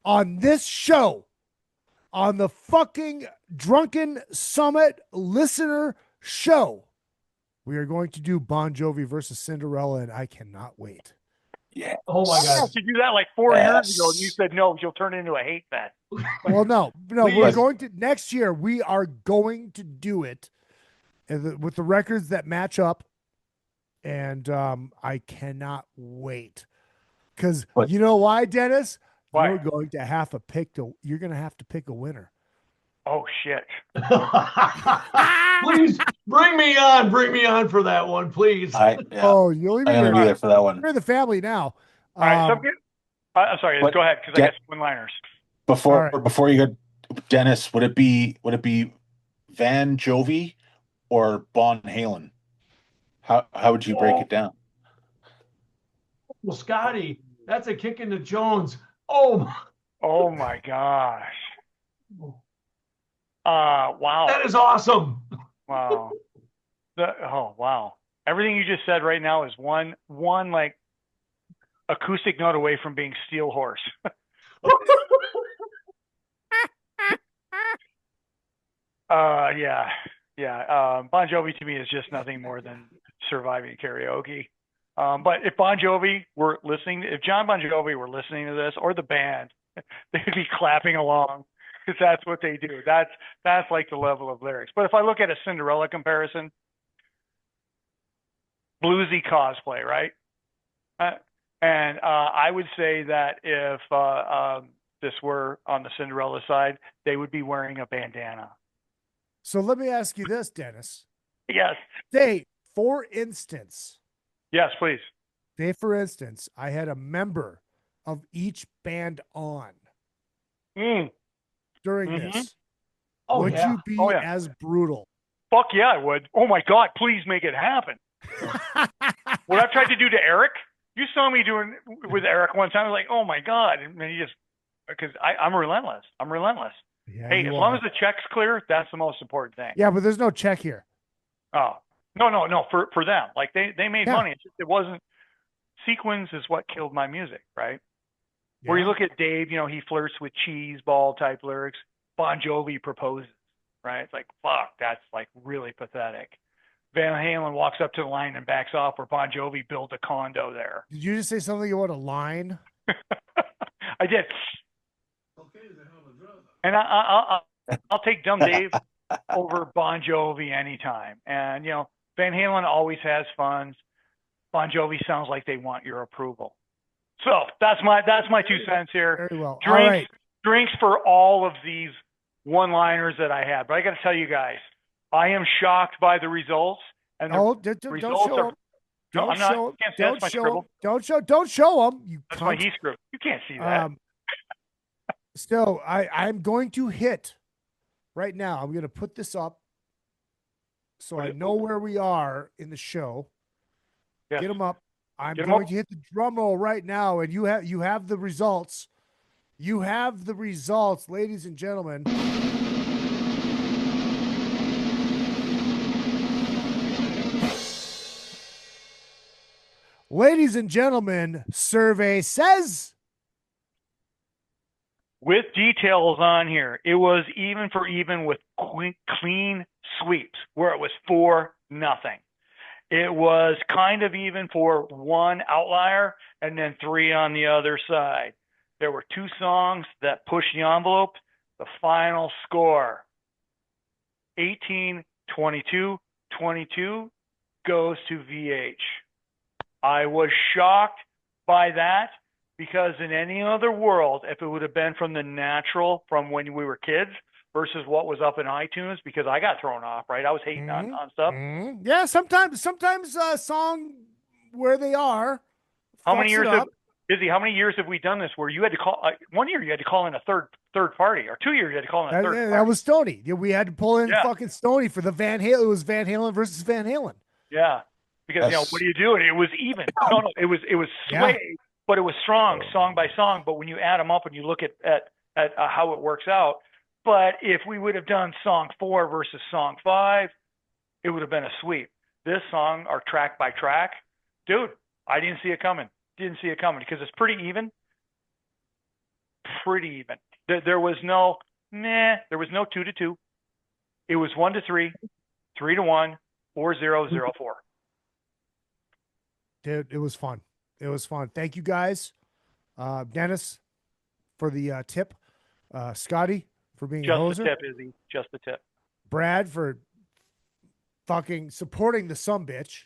Speaker 1: on this show, on the fucking Drunken Summit listener show. We are going to do Bon Jovi versus Cinderella, and I cannot wait.
Speaker 13: Yeah.
Speaker 14: Oh my God.
Speaker 12: You do that like 4 years ago, and you said no, you'll turn it into a hate fest.
Speaker 1: Well, no, we're going to next year. We are going to do it with the records that match up, and I cannot wait because you know why, Dennis?
Speaker 12: Why?
Speaker 1: You're going to have to pick a winner.
Speaker 12: Oh shit!
Speaker 14: Please bring me on for that one, please.
Speaker 1: You'll even
Speaker 13: I'm gonna be there for that one.
Speaker 1: You're in the family now.
Speaker 12: All right, I'm sorry. Go ahead because I got some one-liners.
Speaker 13: Before you go, Dennis, would it be Van Jovi or Bon Halen? How would you break it down?
Speaker 14: Well, Scotty, that's a kick into Jones. Oh
Speaker 12: my gosh. Wow.
Speaker 14: That is awesome.
Speaker 12: Wow. Wow. Everything you just said right now is one like acoustic note away from being Steel Horse. Yeah. Bon Jovi to me is just nothing more than surviving karaoke. But if John Bon Jovi were listening to this, or the band, they'd be clapping along because that's what they do. That's like the level of lyrics. But if I look at a Cinderella comparison, bluesy cosplay, right? And I would say that if this were on the Cinderella side, they would be wearing a bandana.
Speaker 1: So let me ask you this, Dennis.
Speaker 12: Yes.
Speaker 1: Say, for instance,
Speaker 12: Yes, please.
Speaker 1: say for instance, I had a member of each band on during this.
Speaker 14: Oh,
Speaker 1: would
Speaker 14: yeah.
Speaker 1: you be
Speaker 12: Oh, yeah.
Speaker 1: as brutal?
Speaker 12: Fuck yeah, I would. Oh my God, please make it happen. What I've tried to do to Eric, you saw me doing with Eric one time. I was like, oh my God. And he just, because I'm relentless. I'm relentless.
Speaker 1: Yeah,
Speaker 12: Hey,
Speaker 1: you
Speaker 12: as long
Speaker 1: are.
Speaker 12: as the check's clear, that's the most important thing.
Speaker 1: Yeah, but there's no check here.
Speaker 12: Oh, no, for them. Like they made
Speaker 1: Yeah.
Speaker 12: money. It's just, it wasn't, sequins is what killed my music, right? Where you
Speaker 1: Yeah.
Speaker 12: look at Dave, he flirts with cheese ball type lyrics. Bon Jovi proposes, right? It's like, fuck, that's like really pathetic. Van Halen walks up to the line and backs off, where Bon Jovi built a condo there.
Speaker 1: Did you just say something about a line?
Speaker 12: I did. And I'll take Dumb Dave over Bon Jovi anytime. And, Van Halen always has funds. Bon Jovi sounds like they want your approval. So that's my 2 cents here.
Speaker 1: Very well.
Speaker 12: Drinks,
Speaker 1: All right.
Speaker 12: drinks for all of these one-liners that I had. But I got to tell you guys, I am shocked by the results. And the
Speaker 1: Don't
Speaker 12: results
Speaker 1: show
Speaker 12: are.
Speaker 1: them.
Speaker 12: No,
Speaker 1: Don't
Speaker 12: I'm not.
Speaker 1: show
Speaker 12: You can't say
Speaker 1: Don't
Speaker 12: that's my
Speaker 1: show
Speaker 12: scribble.
Speaker 1: them. Don't show them. You
Speaker 12: That's my
Speaker 1: cunt.
Speaker 12: he scribble. You can't see that.
Speaker 1: So I'm going to hit right now. I'm going to put this up so I know where we are in the show.
Speaker 12: Yes.
Speaker 1: Get them up. I'm
Speaker 12: Get 'em
Speaker 1: going
Speaker 12: up.
Speaker 1: to hit the drum roll right now, and you have the results. You have the results, ladies and gentlemen. Ladies and gentlemen, survey says
Speaker 12: With details on here, it was even for even with clean sweeps, where it was 4-0. It was kind of even for one outlier and then 3 on the other side. There were 2 songs that pushed the envelope. The final score, 18-22, 22 goes to VH. I was shocked by that, because in any other world, if it would have been from the natural, from when we were kids versus what was up in iTunes, because I got thrown off, right? I was hating on stuff.
Speaker 1: Yeah, sometimes song where they are.
Speaker 12: How many
Speaker 1: fucks
Speaker 12: years
Speaker 1: it
Speaker 12: have
Speaker 1: up.
Speaker 12: Izzy, how many years have we done this where you had to call 1 year, you had to call in a third party, or 2 years you had to call in a third party?
Speaker 1: That was Stoney. Yeah, we had to pull in
Speaker 12: Yeah.
Speaker 1: fucking Stoney for the Van Halen. It was Van Halen versus Van Halen.
Speaker 12: Yeah, because what do you do? It was even. No, it was sway, but it was strong, song by song. But when you add them up and you look at how it works out, but if we would have done song 4 versus song 5, it would have been a sweep. This song, or track by track, dude, I didn't see it coming. Didn't see it coming, because it's pretty even. Pretty even. There was no There was no 2-2. It was 1-3, 3-1, 4-0, 0-4.
Speaker 1: Dude, it was fun. It was fun. Thank you guys. Dennis for the tip. Scotty for being a
Speaker 12: Just
Speaker 1: hoser.
Speaker 12: the tip, Izzy. Just the tip.
Speaker 1: Brad for fucking supporting the sumbitch.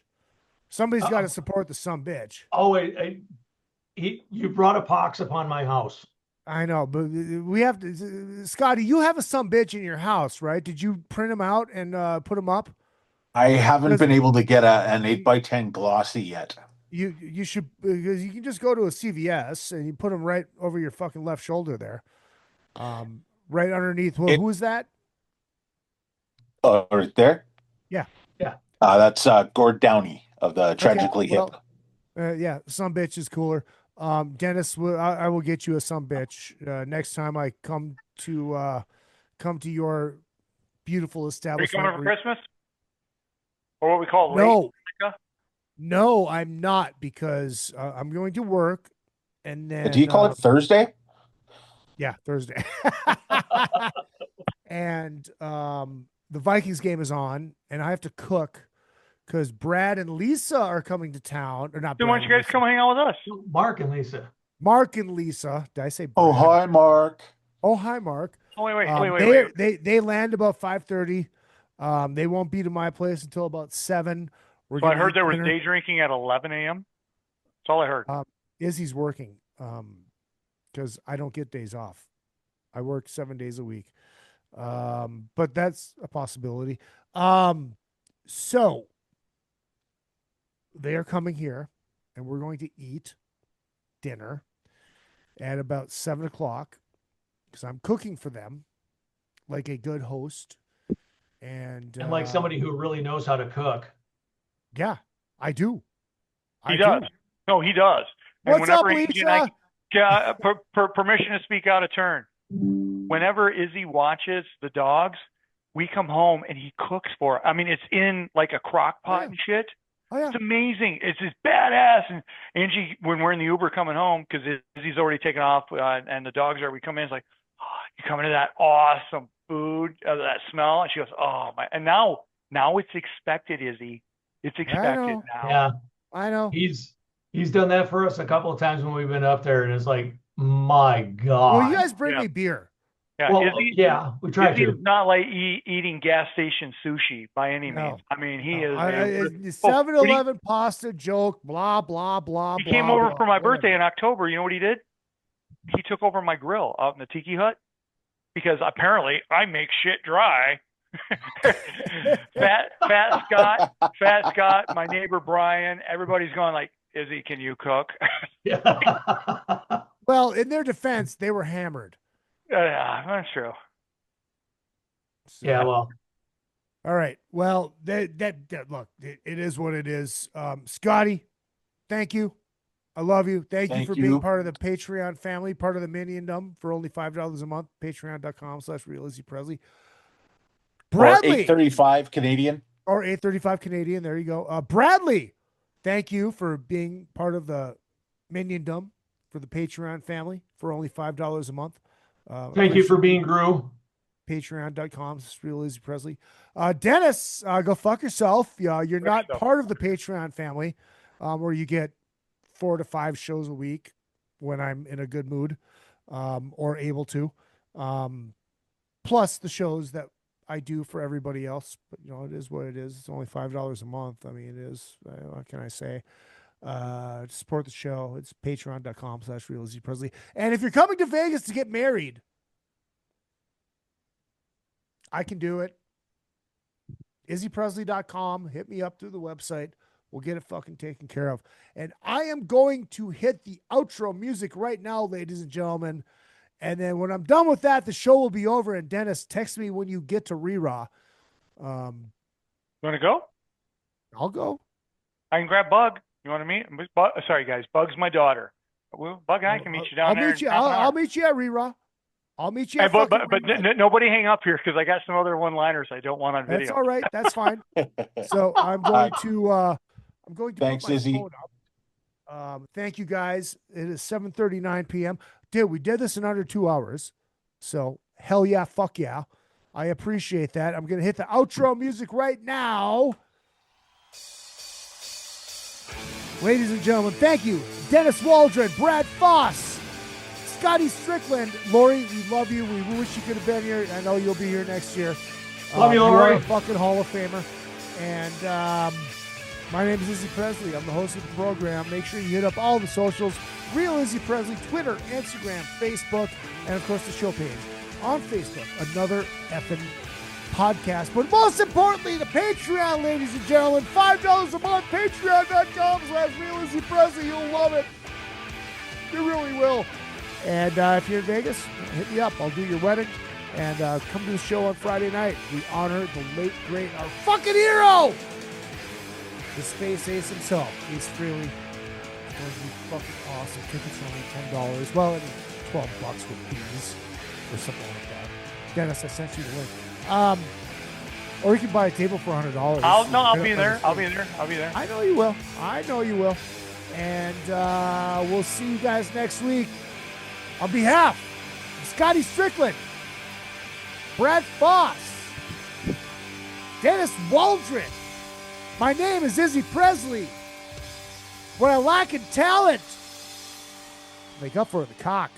Speaker 1: Somebody's got to support the sumbitch.
Speaker 14: Oh, you brought a pox upon my house.
Speaker 1: I know, but we have to. Scotty, you have a sumbitch in your house, right? Did you print them out and put them up?
Speaker 13: I haven't been able to get an 8x10 glossy yet.
Speaker 1: You should, because you can just go to a CVS and you put them right over your fucking left shoulder there, right underneath. Well, who is that?
Speaker 13: Oh, right there.
Speaker 1: Yeah.
Speaker 13: That's Gord Downey of the Tragically Hip.
Speaker 1: Yeah, some bitch is cooler. Dennis, I will get you a some bitch next time I come to your beautiful
Speaker 12: Are you
Speaker 1: establishment.
Speaker 12: coming for Christmas? Or what we call
Speaker 1: No.
Speaker 12: late?
Speaker 1: No, I'm not, because I'm going to work, and then.
Speaker 13: Do you call it Thursday?
Speaker 1: Yeah, Thursday. And the Vikings game is on, and I have to cook because Brad and Lisa are coming to town. Or not.
Speaker 12: Then why don't you guys come hang out with us?
Speaker 14: Mark and Lisa.
Speaker 1: Mark and Lisa. Did I say Brad?
Speaker 13: Oh, hi, Mark.
Speaker 1: Oh, hi, Mark.
Speaker 12: Oh, wait.
Speaker 1: They land about 5:30. They won't be to my place until about 7.
Speaker 12: So I heard there was day drinking at 11 a.m. That's all I heard.
Speaker 1: Izzy's working because I don't get days off. I work 7 days a week. But that's a possibility. So they are coming here, and we're going to eat dinner at about 7:00 because I'm cooking for them like a good host. And
Speaker 14: like somebody who really knows how to cook.
Speaker 1: Yeah, I do.
Speaker 12: He does. No, he does. And
Speaker 1: What's up,
Speaker 12: whenever
Speaker 1: Lisa?
Speaker 12: Permission to speak out of turn. Whenever Izzy watches the dogs, we come home and he cooks for. I mean, it's in like a crock pot and shit.
Speaker 1: Oh, yeah.
Speaker 12: It's amazing. It's just badass. And Angie, when we're in the Uber coming home, because Izzy's already taken off and the dogs are, we come in, it's like, oh, you come into that awesome food, that smell. And she goes, oh, my. And now it's expected, Izzy. It's expected now.
Speaker 14: Yeah.
Speaker 1: I know.
Speaker 14: He's done that for us a couple of times when we've been up there, and it's like, my God.
Speaker 1: Well, you guys bring me beer.
Speaker 12: Yeah,
Speaker 14: Well, we try
Speaker 12: Izzy
Speaker 14: to.
Speaker 12: is not like eating gas station sushi by any means. I mean, he is.
Speaker 1: 7-Eleven pasta joke, blah, blah, blah,
Speaker 12: He
Speaker 1: blah.
Speaker 12: came over
Speaker 1: blah,
Speaker 12: for my
Speaker 1: whatever.
Speaker 12: birthday in October. You know what he did? He took over my grill out in the Tiki Hut because apparently I make shit dry. Fat Scott, my neighbor Brian, everybody's going like, Izzy, can you cook?
Speaker 1: Well, in their defense, they were hammered.
Speaker 12: Yeah, that's true.
Speaker 14: Yeah, well.
Speaker 1: All right. Well, that look, it is what it is. Scotty, thank you. I love you. Thank you for being part of the Patreon family, part of the Miniondom for only $5 a month. Patreon.com/RealIzzyPresley. Bradley,
Speaker 13: or $8.35 Canadian.
Speaker 1: Or $8.35 Canadian. There you go. Bradley, thank you for being part of the Miniondom for the Patreon family for only $5 a month.
Speaker 14: Thank you for being Gru.
Speaker 1: Patreon.com/RealIzzyPresley. Dennis, go fuck yourself. You're not part of the Patreon family, where you get 4 to 5 shows a week when I'm in a good mood, or able to. Plus the shows that I do for everybody else. But it is what it is. It's only $5 a month. I mean, it is. What can I say? To support the show, it's patreon.com/RealIzzyPresley. And if you're coming to Vegas to get married, I can do it. IzzyPresley.com. Hit me up through the website. We'll get it fucking taken care of. And I am going to hit the outro music right now, ladies and gentlemen. And then when I'm done with that, the show will be over. And Dennis, text me when you get to Reraw.
Speaker 12: You want to go?
Speaker 1: I'll go.
Speaker 12: I can grab Bug. You want to meet? Sorry, guys. Bug's my daughter. Bug and I can meet you down there.
Speaker 1: I'll meet you at Reraw. I'll meet you at
Speaker 12: but nobody hang up here because I got some other one-liners I don't want on video.
Speaker 1: That's all right. That's fine. So I'm going to
Speaker 13: Thanks,
Speaker 1: put my
Speaker 13: Izzy.
Speaker 1: phone up. Thank you guys. It is 7:39 p.m. Dude, we did this in under 2 hours. So hell yeah, fuck yeah. I appreciate that. I'm gonna hit the outro music right now. Ladies and gentlemen, thank you. Dennis Waldron, Brad Foss, Scotty Strickland, Lori, we love you. We wish you could have been here. I know you'll be here next year.
Speaker 14: Love you,
Speaker 1: You are
Speaker 14: Lori.
Speaker 1: a fucking Hall of Famer. And my name is Izzy Presley. I'm the host of the program. Make sure you hit up all the socials. Real Izzy Presley, Twitter, Instagram, Facebook, and of course the show page on Facebook. Another effing podcast. But most importantly, the Patreon, ladies and gentlemen. $5 a month. Patreon.com/Real Izzy Presley. You'll love it. You really will. And if you're in Vegas, hit me up. I'll do your wedding. And come to the show on Friday night. We honor the late, great, our fucking hero, the Space Ace himself. He's Freely. It's going to be fucking awesome. Tickets are only $10. Well, I mean, $12 with fees or something like that. Dennis, I sent you the link. Or you can buy a table for $100.
Speaker 12: I'll be there. I'll be there.
Speaker 1: I know you will. And we'll see you guys next week. On behalf of Scotty Strickland, Brad Foss, Dennis Waldron, my name is Izzy Presley. What I lack in talent, make up for it in the cock.